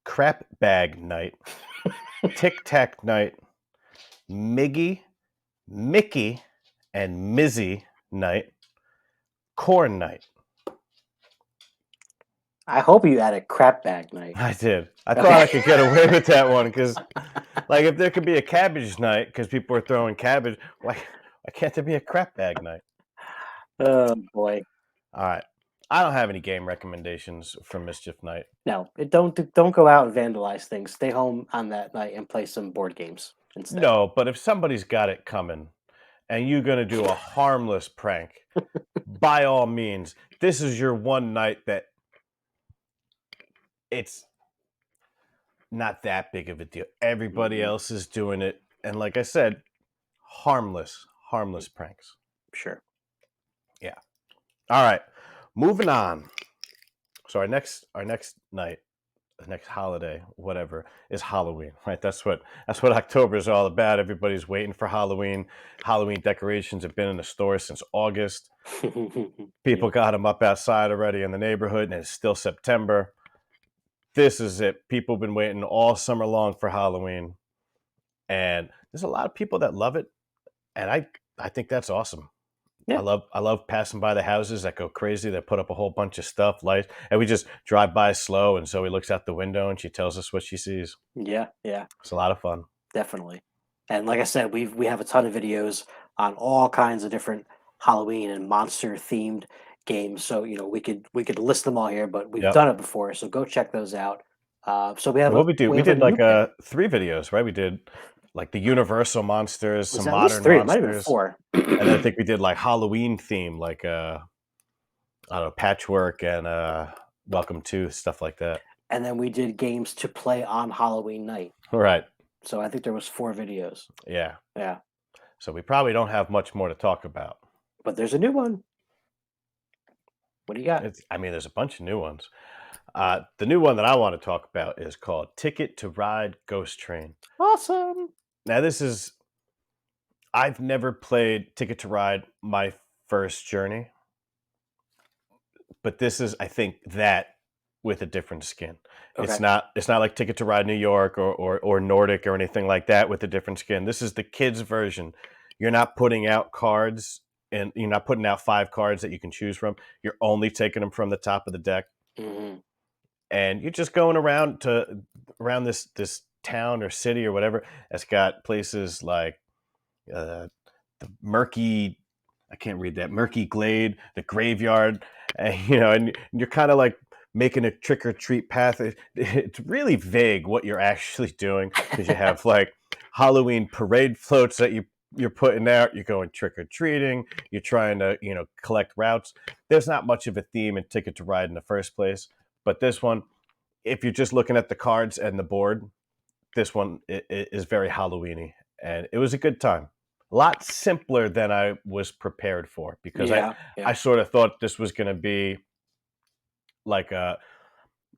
Crap Bag Night, Tic Tac Night, Miggy, Mickey, and Mizzy Night, Corn Night. I hope you added crap bag night. I did. I thought Okay. I could get away with that one because, like, if there could be a cabbage night because people are throwing cabbage, why Why can't there be a crap bag night? Oh boy. All right. I don't have any game recommendations for Mischief Night. No, don't go out and vandalize things. Stay home on that night and play some board games instead. No, but if somebody's got it coming and you're going to do a harmless prank, by all means, this is your one night that it's not that big of a deal. Everybody Mhm. else is doing it. And like I said, harmless pranks. Sure. Yeah. All right. Moving on. So our next night, the next holiday, whatever, is Halloween, right? That's what October is all about. Everybody's waiting for Halloween. Halloween decorations have been in the store since August. Yeah. People got them up outside already in the neighborhood, and it's still September. This is it. People have been waiting all summer long for Halloween, and there's a lot of people that love it, and I think that's awesome. Yeah. I love passing by the houses that go crazy, that put up a whole bunch of stuff, lights, and we just drive by slow, and Zoe looks out the window and she tells us what she sees. Yeah. Yeah. It's a lot of fun. Definitely. And like I said, we have a ton of videos on all kinds of different Halloween and monster themed games. So, we could list them all here, but we've Yep. done it before. So go check those out. So we have And a what we do, we we have a did new like pick. 3 videos, right? We did like the Universal monsters, Was some at least modern three. It might have been monsters, four. and then I think we did like Halloween theme, like I don't know, patchwork and welcome to stuff like that. And then we did games to play on Halloween night. Right. So I think there was 4 videos. Yeah. Yeah. So we probably don't have much more to talk about. But there's a new one. What do you got? I mean, there's a bunch of new ones. The new one that I want to talk about is called Ticket to Ride Ghost Train. Awesome. Now, I've never played Ticket to Ride my first journey, but this is, I think, that with a different skin. Okay. It's not like Ticket to Ride New York or Nordic or anything like that with a different skin. This is the kids version. You're not putting out cards and you're not putting out 5 cards that you can choose from. You're only taking them from the top of the deck, Hmm. and you're just going around this town or city or whatever. It's got places like uh, the murky, I can't read that, murky glade, the graveyard, and you're kind of like making a trick or treat path. It's really vague what you're actually doing because you have like Halloween parade floats that you're putting out. You're going trick or treating. You're trying to collect routes. There's not much of a theme and Ticket to Ride in the first place, but this one, if you're just looking at the cards and the board, this one is very Halloweeny, and it was a good time. A lot simpler than I was prepared for because I Yeah. Yeah. I sort of thought this was going to be like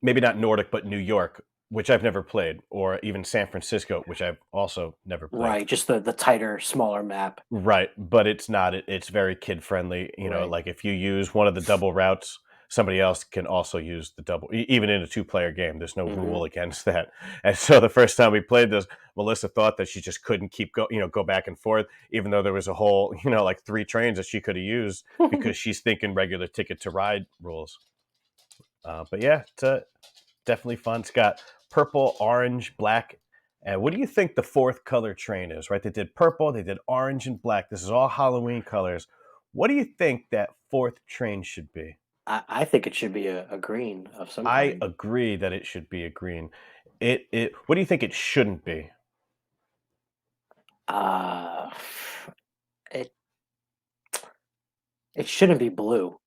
maybe not Nordic but New York, which I've never played, or even San Francisco, which I've also never played. Right. Just the tighter, smaller map. Right, but it's not. It's very kid friendly. Right. Like if you use one of the double routes, somebody else can also use the double. Even in a 2-player game, there's no Hmm. rule against that. And so the first time we played this, Melissa thought that she just couldn't go back and forth, even though there was a whole, like 3 trains that she could have used because she's thinking regular Ticket to Ride rules. But yeah, it's definitely fun. It's got purple, orange, black. And what do you think the fourth color train is, right? They did purple, they did orange and black. This is all Halloween colors. What do you think that fourth train should be? I think it should be a green of some I kind. agree that it should be a green. What do you think it shouldn't be? Uh, it it shouldn't be blue.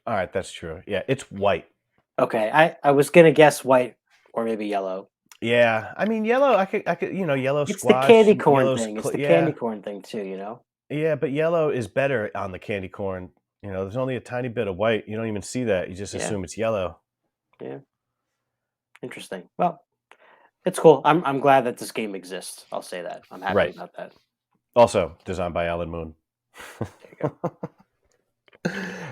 All right, that's true. Yeah, it's white. Okay, I was gonna guess white or maybe yellow. Yeah, I mean yellow. I could yellow It's the squash, candy corn yellow. thing. It's the candy Yeah, corn thing too. yeah, but yellow is better on the candy corn. There's only a tiny bit of white. You don't even see that. You just Yeah, assume it's yellow. yeah. Interesting. Well, it's cool. I'm glad that this game exists. I'll say that. I'm happy Right. about that. Also designed by Alan Moon. There you go.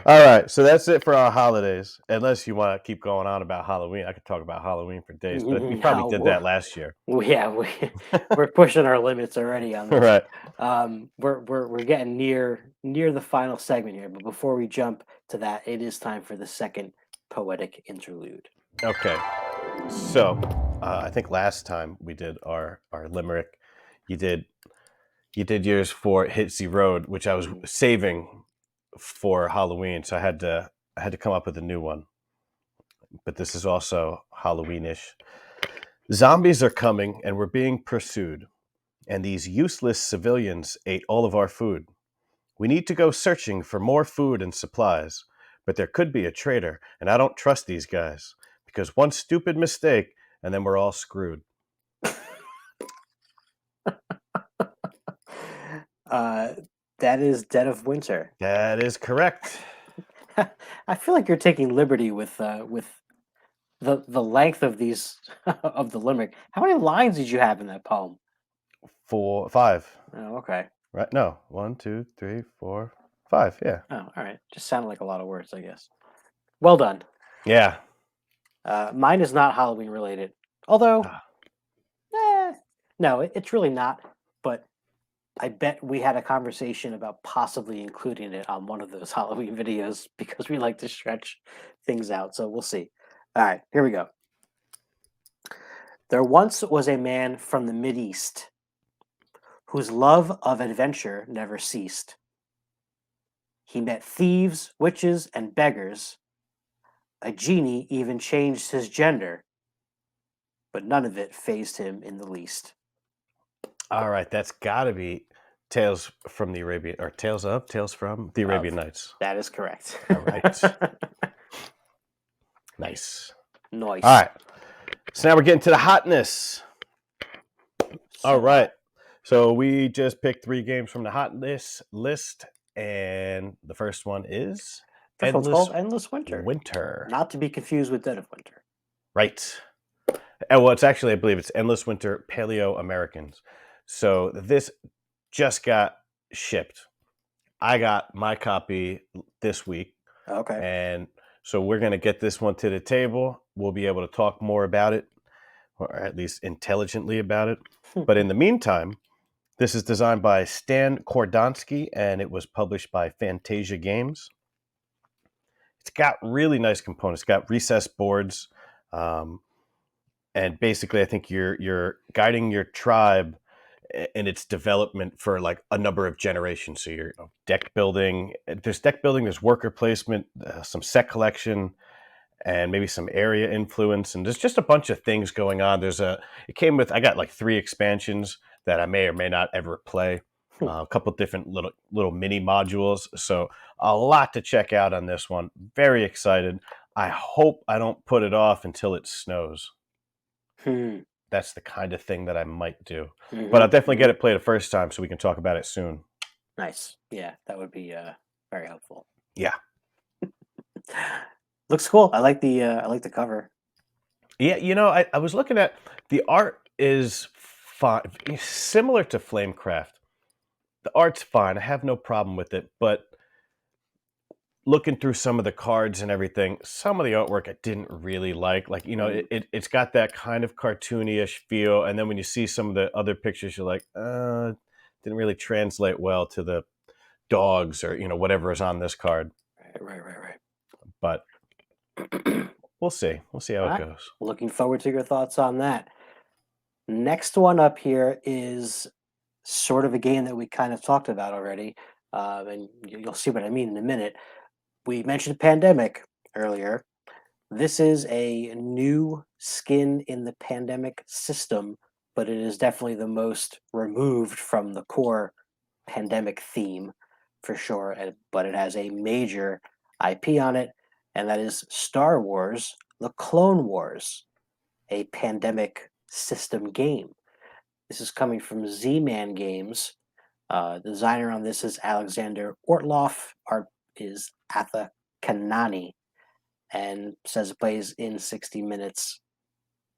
All right, so that's it for our holidays. Unless you want to keep going on about Halloween, I could talk about Halloween for days, but we probably No, did that last year. yeah, we're pushing our limits already on this. Right. We're getting near the final segment here, but before we jump to that, it is time for the second poetic interlude. Okay. So I think last time we did our limerick, you did You did yours for Hitsy Road, which I was Mhm. saving for Halloween, so I had to come up with a new one. But this is also Halloweenish. Zombies are coming, and we're being pursued. And these useless civilians ate all of our food. We need to go searching for more food and supplies. But there could be a traitor, and I don't trust these guys. Because one stupid mistake, and then we're all screwed. Uh, that is Dead of Winter. That is correct. I feel like you're taking liberty with the length of these of the limerick. How many lines did you have in that poem? 4, 5. Oh, okay. Right? No. 1, 2, 3, 4, 5. Yeah. Oh, all right. Just sounded like a lot of words, I guess. Well done. Yeah. Mine is not Halloween related, although, Ah, no, it's really not. But I bet we had a conversation about possibly including it on one of those Halloween videos because we like to stretch things out. So we'll see. All right, here we go. There once was a man from the Mideast whose love of adventure never ceased. He met thieves, witches, and beggars. A genie even changed his gender, but none of it fazed him in the least. all right. That's got to be Tales from the Arabian, or Tales from the Arabian Of Nights. that is correct. All right. Nice. All Nice. right. So now we're getting to the hotness. All So right. So we just picked 3 games from the hotness list, and the first one is first one's Endless called Endless Winter, Winter. not to be confused with Dead of Winter. Right. And well, it's actually, I believe it's Endless Winter Paleo Americans. So this just got shipped. I got my copy this week, Okay. and so we're going to get this one to the table. We'll be able to talk more about it, or at least intelligently about it. But in the meantime, this is designed by Stan Kordonsky, and it was published by Fantasia Games. It's got really nice components. It's got recessed boards, um, and basically, I think you're guiding your tribe in its development for like a number of generations. So you're deck building. There's deck building. There's worker placement, some set collection, and maybe some area influence. And there's just a bunch of things going on. It came with, I got like 3 expansions that I may or may not ever play. A couple different little mini modules. So a lot to check out on this one. Very excited. I hope I don't put it off until it snows. Hmm. That's the kind of thing that I might do. But Hmm. I'll definitely Hmm. get it played a first time so we can talk about it soon. Nice. Yeah, that would be very helpful. Yeah. Looks cool. I like the cover. Yeah, I was looking at the art is fine, similar to Flamecraft. The art's fine. I have no problem with it, but looking through some of the cards and everything, some of the artwork I didn't really like. Like, Mm. it's got that kind of cartoony-ish feel, and then when you see some of the other pictures, you're like, didn't really translate well to the dogs or whatever is on this card. Right, right, But right. we'll see. We'll see how All it right. goes. Looking forward to your thoughts on that. Next one up here is sort of a game that we kind of talked about already, and you'll see what I mean in a minute. We mentioned Pandemic earlier. This is a new skin in the Pandemic system, but it is definitely the most removed from the core Pandemic theme for sure. But it has a major IP on it, and that is Star Wars: The Clone Wars, a Pandemic system game. This is coming from Z-Man Games. The designer on this is Alexander Ortloff. Art is Atha Kanani, and says it plays in 60 minutes,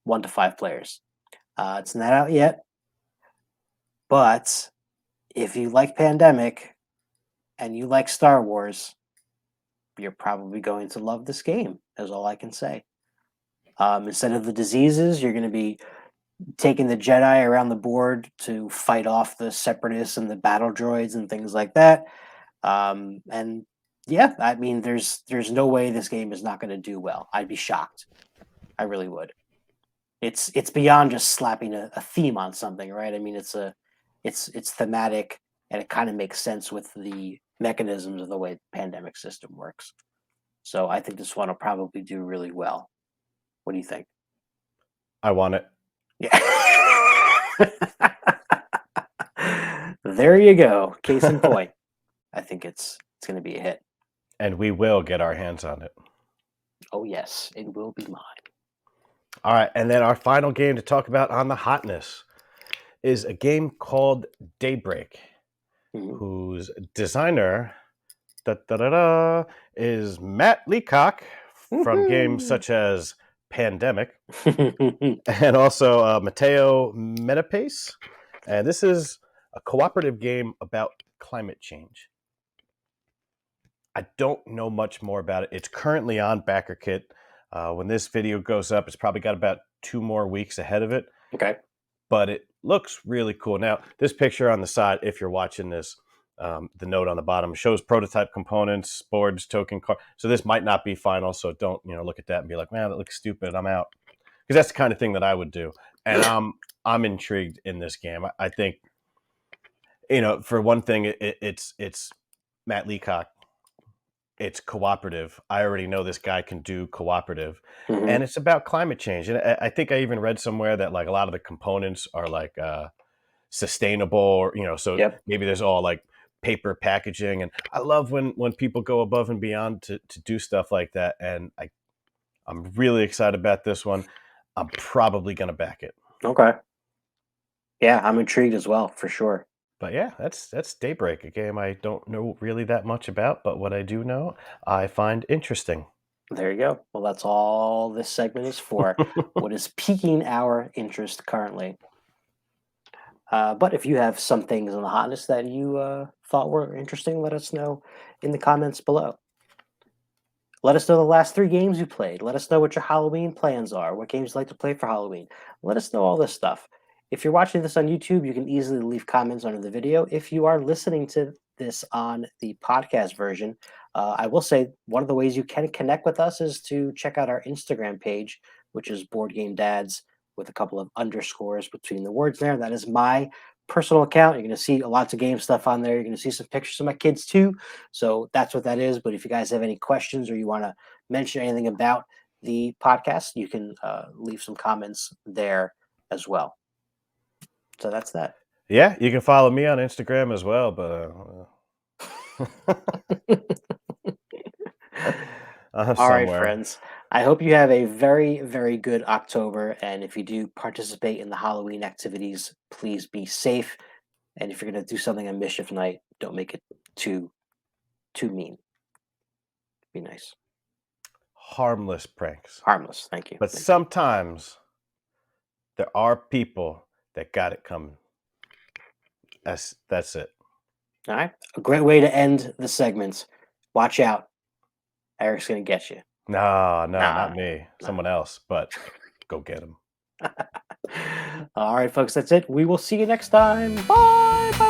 1 to 5 players. It's not out yet, but if you like Pandemic and you like Star Wars, you're probably going to love this game, is all I can say. Instead of the diseases, you're going to be taking the Jedi around the board to fight off the separatists and the battle droids and things like that. And yeah, I mean, there's no way this game is not going to do well. I'd be shocked. I really would. It's beyond just slapping a theme on something, right? I mean, it's thematic, and it kind of makes sense with the mechanisms of the way the pandemic system works. So I think this one will probably do really well. What do you think? I want it. Yeah. There you go. Case in point. I think it's going to be a hit. And we will get our hands on it. Oh yes, it will be mine. All right, and then our final game to talk about on the hotness is a game called Daybreak, Mhm. whose designer is Matt Leacock from games Woohoo! such as Pandemic, and also Matteo Metapace. And this is a cooperative game about climate change. I don't know much more about it. It's currently on BackerKit. When this video goes up, it's probably got about 2 more weeks ahead of it, Okay. but it looks really cool. Now, this picture on the side, if you're watching this, the note on the bottom shows prototype components, boards, token card. So this might not be final. So don't look at that and be like, man, that looks stupid. I'm out, because that's the kind of thing that I would do. And I'm intrigued in this game. I think for one thing, it's Matt Leacock. It's cooperative. I already know this guy can do cooperative, Mhm. and it's about climate change. And I think I even read somewhere that like a lot of the components are like sustainable, or so Yep. maybe there's all like paper packaging. And I love when people go above and beyond to do stuff like that. And I'm really excited about this one. I'm probably gonna back it. Okay. Yeah, I'm intrigued as well, for sure. But yeah, that's Daybreak, a game I don't know really that much about, but what I do know, I find interesting. There you go. Well, that's all this segment is for. What is piquing our interest currently? But if you have some things on the hotness that you thought were interesting, let us know in the comments below. Let us know the last 3 games you played. Let us know what your Halloween plans are, what games you like to play for Halloween. Let us know all this stuff. If you're watching this on YouTube, you can easily leave comments under the video. If you are listening to this on the podcast version, I will say one of the ways you can connect with us is to check out our Instagram page, which is Board Game Dads with a couple of underscores between the words there. That is my personal account. You're going to see lots of game stuff on there. You're going to see some pictures of my kids too. So that's what that is. But if you guys have any questions or you want to mention anything about the podcast, you can leave some comments there as well. So that's that. Yeah, you can follow me on Instagram as well, but I'm All right, somewhere. friends. I hope you have a very, very good October. And if you do participate in the Halloween activities, please be safe. And if you're going to do something on Mischief Night, don't make it too mean. Be nice. Harmless pranks. Harmless. Thank you. But Thank you. sometimes there are people that got it coming. That's it. All right. A great way to end the segment. Watch out. Eric's going to get you. No, no, Nah, not me. no. Someone else, but go get him. All right, folks. That's it. We will see you next time. Bye. Bye.